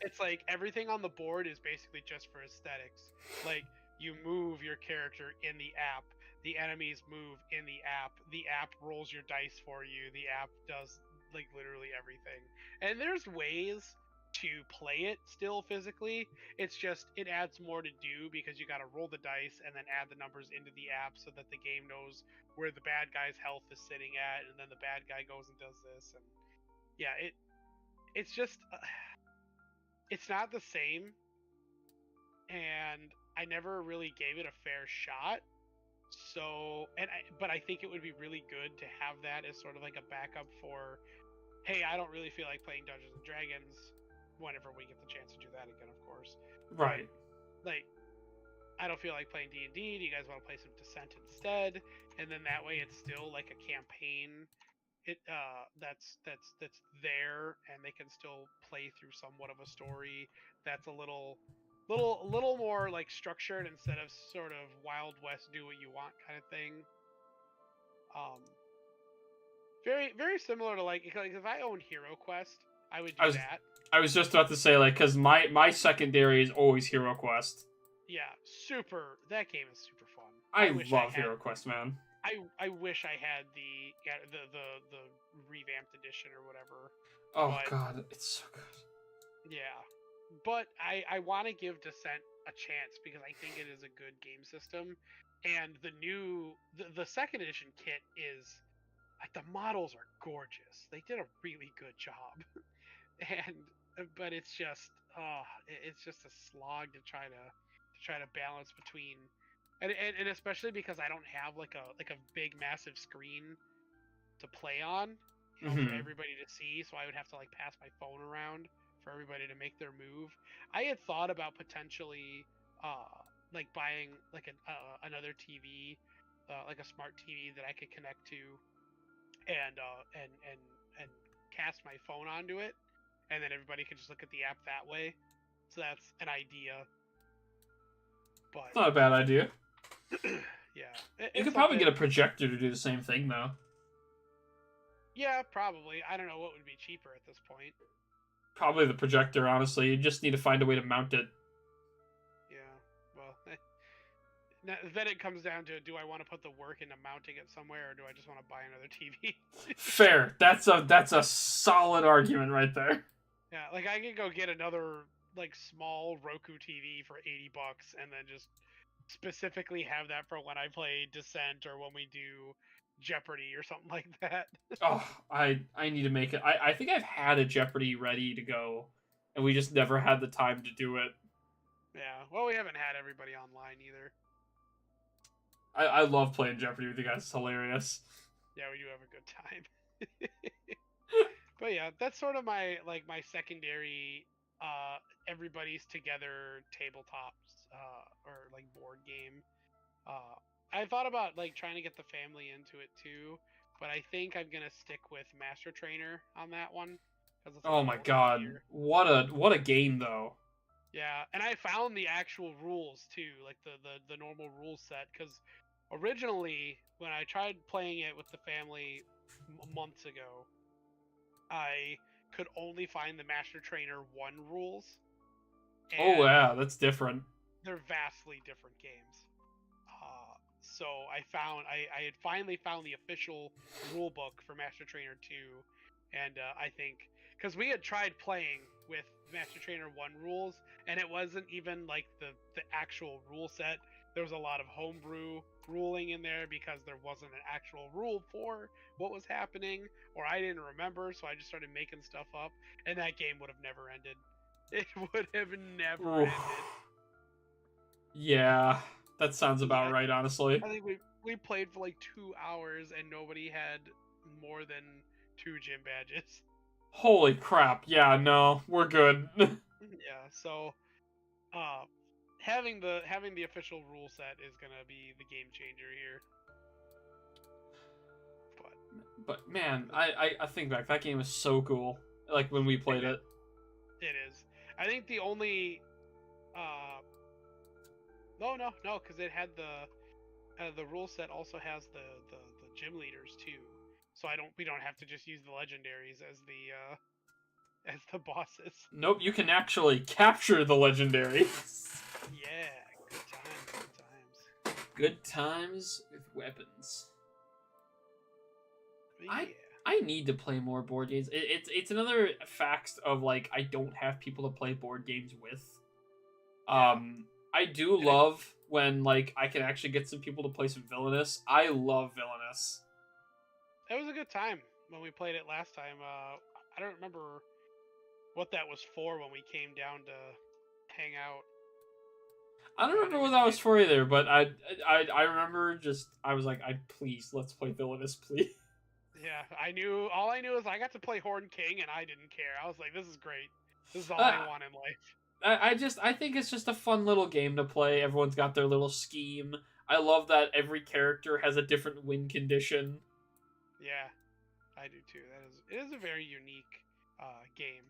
it's like everything on the board is basically just for aesthetics. Like you move your character in the app, the enemies move in the app rolls your dice for you, the app does like literally everything. And there's ways to play it still physically. It's just it adds more to do because you got to roll the dice and then add the numbers into the app so that the game knows where the bad guy's health is sitting at, and then the bad guy goes and does this. And yeah, it's just it's not the same, and I never really gave it a fair shot. So but I think it would be really good to have that as sort of like a backup for, hey, I don't really feel like playing Dungeons and Dragons. Whenever we get the chance to do that again, of course. Right. But, like, I don't feel like playing D&D. Do you guys want to play some Descent instead? And then that way, it's still like a campaign. That's there, and they can still play through somewhat of a story that's a little more like structured instead of sort of Wild West do what you want kind of thing. Very very similar to like if I owned Hero Quest, I would do that. I was just about to say, like, because my secondary is always Hero Quest. Yeah, super. That game is super fun. I love Hero Quest, man. I wish I had the revamped edition or whatever. Oh god, it's so good. Yeah, but I want to give Descent a chance because I think it is a good game system, and the second edition kit is like the models are gorgeous. They did a really good job. But it's just a slog to try to balance between, and especially because I don't have like a big massive screen to play on, for everybody to see, so I would have to like pass my phone around for everybody to make their move. I had thought about potentially like buying like another TV, like a smart TV that I could connect to, and cast my phone onto it. And then everybody can just look at the app that way. So that's an idea. But it's not a bad idea. Yeah. You could probably get a projector to do the same thing, though. Yeah, probably. I don't know what would be cheaper at this point. Probably the projector, honestly. You just need to find a way to mount it. Yeah, well, then it comes down to, do I want to put the work into mounting it somewhere, or do I just want to buy another TV? Fair. That's a solid argument right there. Yeah, like I could go get another like small Roku TV for $80 and then just specifically have that for when I play Descent or when we do Jeopardy or something like that. Oh, I need to make it. I think I've had a Jeopardy ready to go, and we just never had the time to do it. Yeah, well, we haven't had everybody online either. I love playing Jeopardy with you guys. It's hilarious. Yeah, we do have a good time. But yeah, that's sort of my secondary everybody's together tabletops or like board game. I thought about like trying to get the family into it too, but I think I'm gonna stick with Master Trainer on that one because it's a Oh my little god, easier. what a game though. Yeah, and I found the actual rules too, like the normal rule set, because originally when I tried playing it with the family months ago, I could only find the Master Trainer 1 rules. Oh yeah, that's different. They're vastly different games. So I had finally found the official rule book for Master Trainer 2, and I think because we had tried playing with Master Trainer 1 rules, and it wasn't even like the actual rule set. There was a lot of homebrew ruling in there because there wasn't an actual rule for what was happening, or I didn't remember, so I just started making stuff up, and that game would have never ended. It would have never ended. Yeah, that sounds about right, honestly. I think we played for like 2 hours and nobody had more than 2 gym badges. Holy crap! Yeah, no, we're good. Yeah, so having the official rule set is gonna be the game changer here. But man, I think back, that game was so cool. Like when we played it. It is. I think the only no, because it had the rule set also has the gym leaders too. So we don't have to just use the legendaries as the bosses. Nope, you can actually capture the legendaries. Yeah, good times. Good times with weapons. Yeah. I need to play more board games. It's another fact of like I don't have people to play board games with. I do love when like I can actually get some people to play some Villainous. I love Villainous. It was a good time when we played it last time. I don't remember what that was for when we came down to hang out. I don't remember what that was for either, but I remember just I was like, please let's play Villainous, please. Yeah, all I knew is I got to play Horn King and I didn't care. I was like, this is great. This is all I want in life. I think it's just a fun little game to play. Everyone's got their little scheme. I love that every character has a different win condition. Yeah, I do too. It is a very unique game.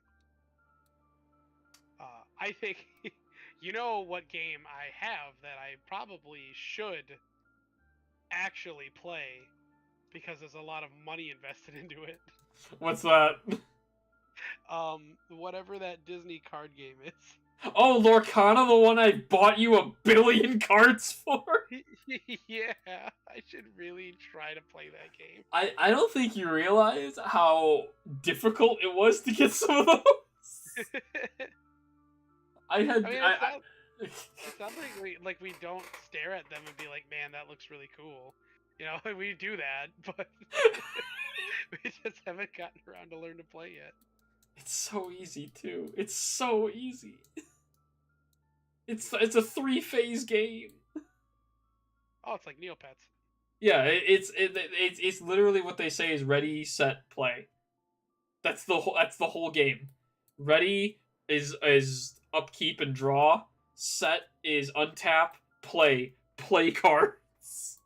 I think you know what game I have that I probably should actually play because there's a lot of money invested into it. What's that? Whatever that Disney card game is. Oh, Lorcana, the one I bought you 1 billion cards for? Yeah, I should really try to play that game. I don't think you realize how difficult it was to get some of those. It sounds like we don't stare at them and be like, man, that looks really cool. You know, we do that, but we just haven't gotten around to learn to play yet. It's so easy too. It's so easy. It's a 3-phase game. Oh, it's like Neopets. Yeah, it's literally what they say is ready, set, play. That's the whole game. Ready is upkeep and draw. Set is untap, play cards.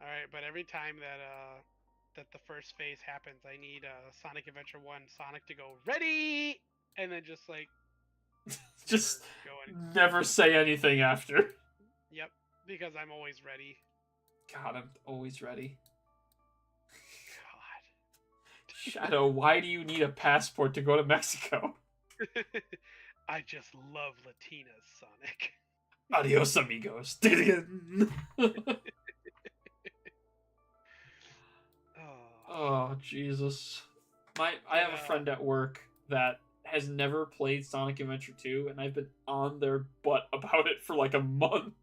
All right, but every time that the first phase happens, I need Sonic Adventure 1 Sonic to go ready, and then just like just never say anything after. Yep, because I'm always ready. God, I'm always ready. God. Shadow, why do you need a passport to go to Mexico? I just love Latinas, Sonic. Adios, amigos. Oh, Jesus. I have a friend at work that has never played Sonic Adventure 2, and I've been on their butt about it for like a month.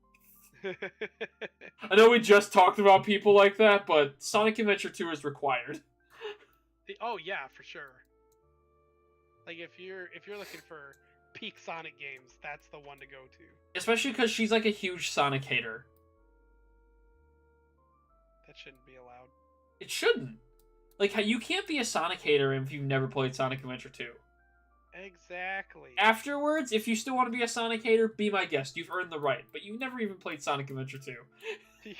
I know we just talked about people like that, but Sonic Adventure 2 is required. Oh yeah, for sure. Like if you're looking for peak Sonic games, that's the one to go to. Especially because she's like a huge Sonic hater. That shouldn't be allowed. It shouldn't. Like, you can't be a Sonic hater if you've never played Sonic Adventure 2. Exactly. Afterwards, if you still want to be a Sonic hater, be my guest. You've earned the right. But you've never even played Sonic Adventure 2.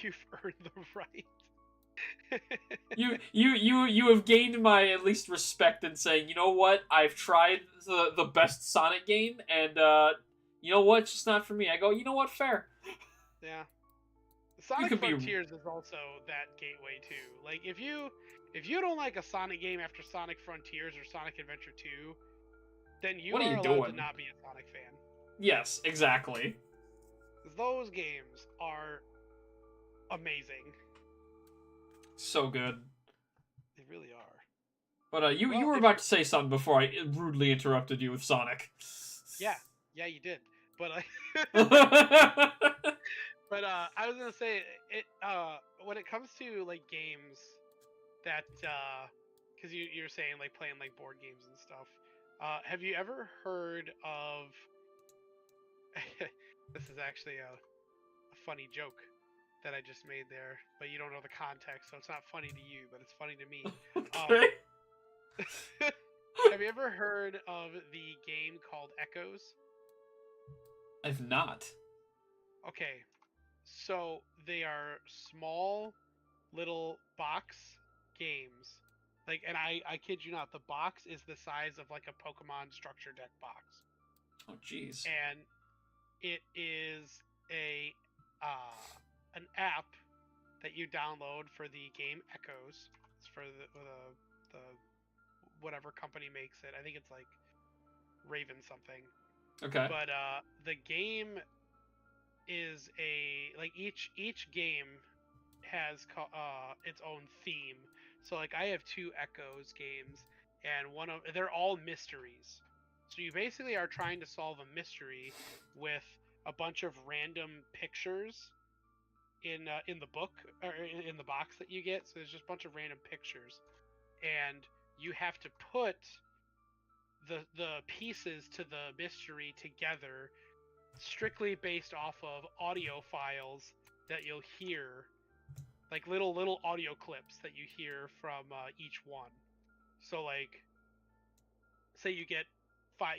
You've earned the right. You have gained my at least respect in saying, you know what, I've tried the best Sonic game, and you know what, it's just not for me. I go, you know what, fair. Yeah. Sonic Frontiers is also that gateway too. Like if you don't like a Sonic game after Sonic Frontiers or Sonic Adventure 2, then you are allowed to not be a Sonic fan. Yes, exactly. Those games are amazing. So good. They really are. But you were about to say something before I rudely interrupted you with Sonic. Yeah, you did. But but I was gonna say it. When it comes to like games that, because you're saying like playing like board games and stuff. Have you ever heard of? This is actually a funny joke that I just made there, but you don't know the context, so it's not funny to you, but it's funny to me. Okay. Have you ever heard of the game called Echoes? I've not. Okay, so they are small little box games. Like, and I kid you not, the box is the size of like a Pokemon structure deck box. Oh, jeez. And it is an app that you download for the game Echoes. It's for the whatever company makes it. I think it's like Raven something. Okay. But the game is each game has its own theme. So like I have 2 Echoes games, and they're all mysteries. So you basically are trying to solve a mystery with a bunch of random pictures in the book or in the box that you get. So there's just a bunch of random pictures, and you have to put the pieces to the mystery together strictly based off of audio files that you'll hear, like little audio clips that you hear from each one. So like, say you get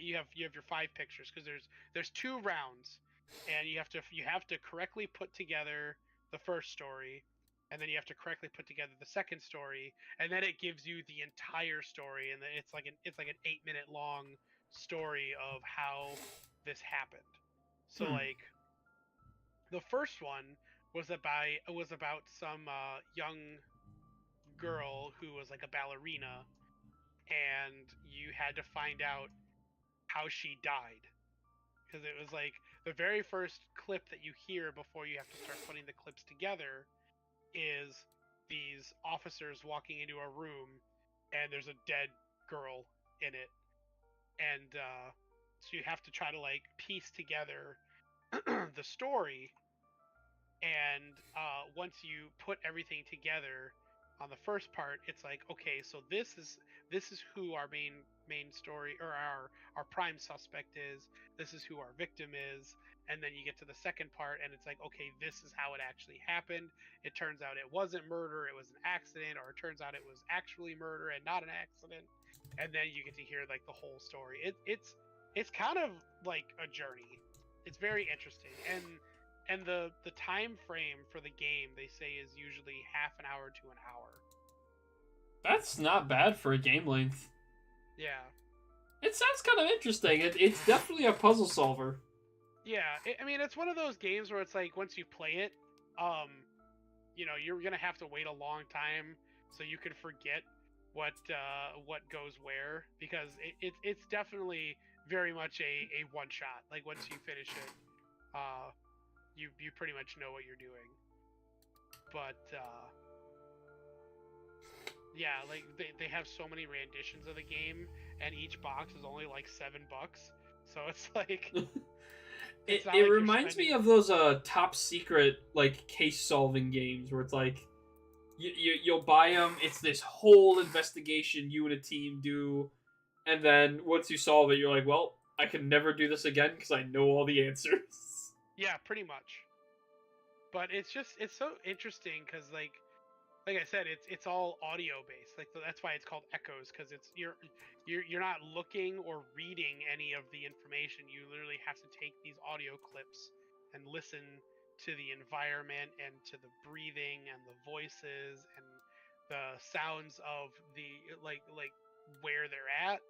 you have your 5 pictures, because there's 2 rounds, and you have to correctly put together the first story, and then you have to correctly put together the second story, and then it gives you the entire story, and it's like an 8-minute long story of how this happened. So like, the first one was about some young girl who was like a ballerina, and you had to find out how she died, because it was like the very first clip that you hear before you have to start putting the clips together is these officers walking into a room, and there's a dead girl in it, and so you have to try to like piece together the story. And once you put everything together on the first part, it's like, okay, so this is who our main story, or our prime suspect is. This is who our victim is. And then you get to the second part, and it's like, okay, this is how it actually happened. It turns out it wasn't murder, it was an accident, or it turns out it was actually murder and not an accident. And then you get to hear like the whole story. It's kind of like a journey. It's very interesting. And the time frame for the game, they say, is usually half an hour to an hour. That's not bad for a game length. Yeah. It sounds kind of interesting. It's definitely a puzzle solver. Yeah, I mean, it's one of those games where it's like, once you play it, you know, you're gonna have to wait a long time so you can forget what goes where, because it's definitely very much a one shot. Like, once you finish it, you pretty much know what you're doing. But yeah, like they have so many renditions of the game, and each box is only like $7, so it's like It's not It like you're reminds me spending. of those top secret like case solving games where it's like you'll buy them. It's this whole investigation you and a team do, and then once you solve it, you're like, well, I can never do this again because I know all the answers. Yeah, pretty much. But it's so interesting because like I said, it's all audio based. Like that's why it's called echoes, because it's you're not looking or reading any of the information. You literally have to take these audio clips and listen to the environment and to the breathing and the voices and the sounds of the like where they're at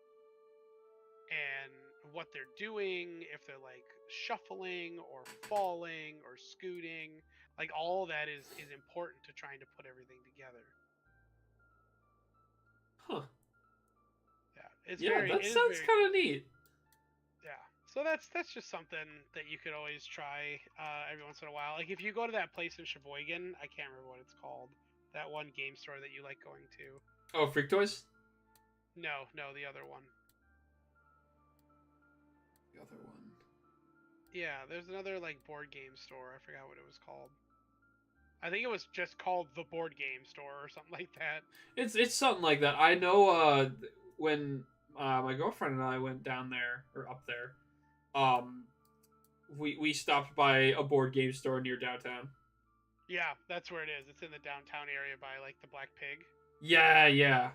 and what they're doing, if they're like shuffling or falling or scooting. Like all that is important to trying to put everything together. Huh. Yeah, it's Yeah, very that it is sounds very kind of neat. yeah. So that's just something that you could always try every once in a while. Like if you go to that place in Sheboygan, I can't remember what it's called. That one game store that you like going to. Oh, Freak Toys? No, no, the other one. The other one. Yeah, there's another like board game store. I forgot what it was called. I think it was just called the board game store or something like that. It's something like that. I know when my girlfriend and I went down there or up there, um we stopped by a board game store near downtown. Yeah, that's where it is. It's in the downtown area by like the Black Pig. Yeah, yeah.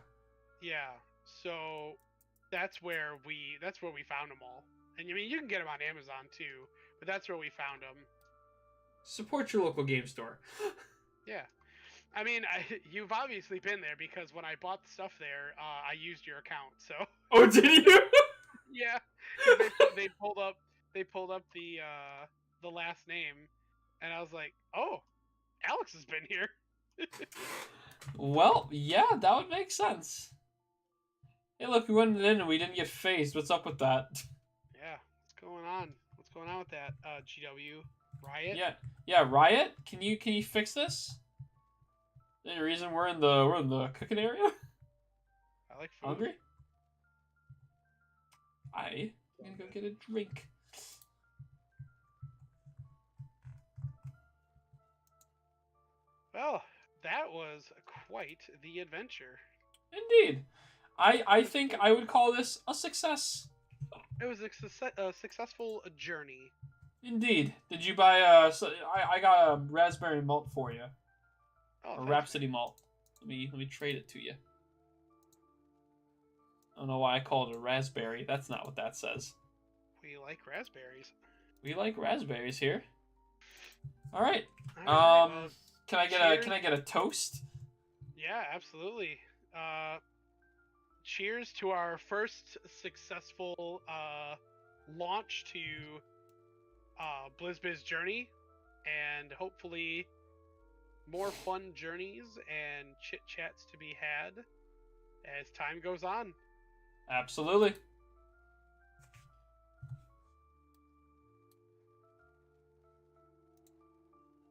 Yeah. So that's where we found them all. And I mean, you can get them on Amazon too, but that's where we found them. Support your local game store. Yeah. I mean, you've obviously been there because when I bought the stuff there, I used your account. So Oh, did you? yeah, 'cause they pulled up the last name, and I was like, oh, Alex has been here. Well, yeah, that would make sense. Hey, look, we went in and we didn't get phased. What's up with that? Yeah, what's going on? What's going on with that? GW Riot. Yeah, Riot. Can you fix this? Any reason we're in the cooking area? I like food. Hungry? I'm gonna go get a drink. Well, that was quite the adventure. Indeed. I think I would call this a success. It was a successful journey. Indeed. Did you buy I got a raspberry malt for you. Oh, A thanks, Rhapsody man. malt. Let me trade it to you. I don't know why I call it a raspberry. That's not what that says. We like raspberries. We like raspberries here. All right. All right, well, Can I get a toast? yeah, absolutely. Cheers to our first successful launch to Blizz Bizz journey, and hopefully more fun journeys and chit chats to be had as time goes on. Absolutely.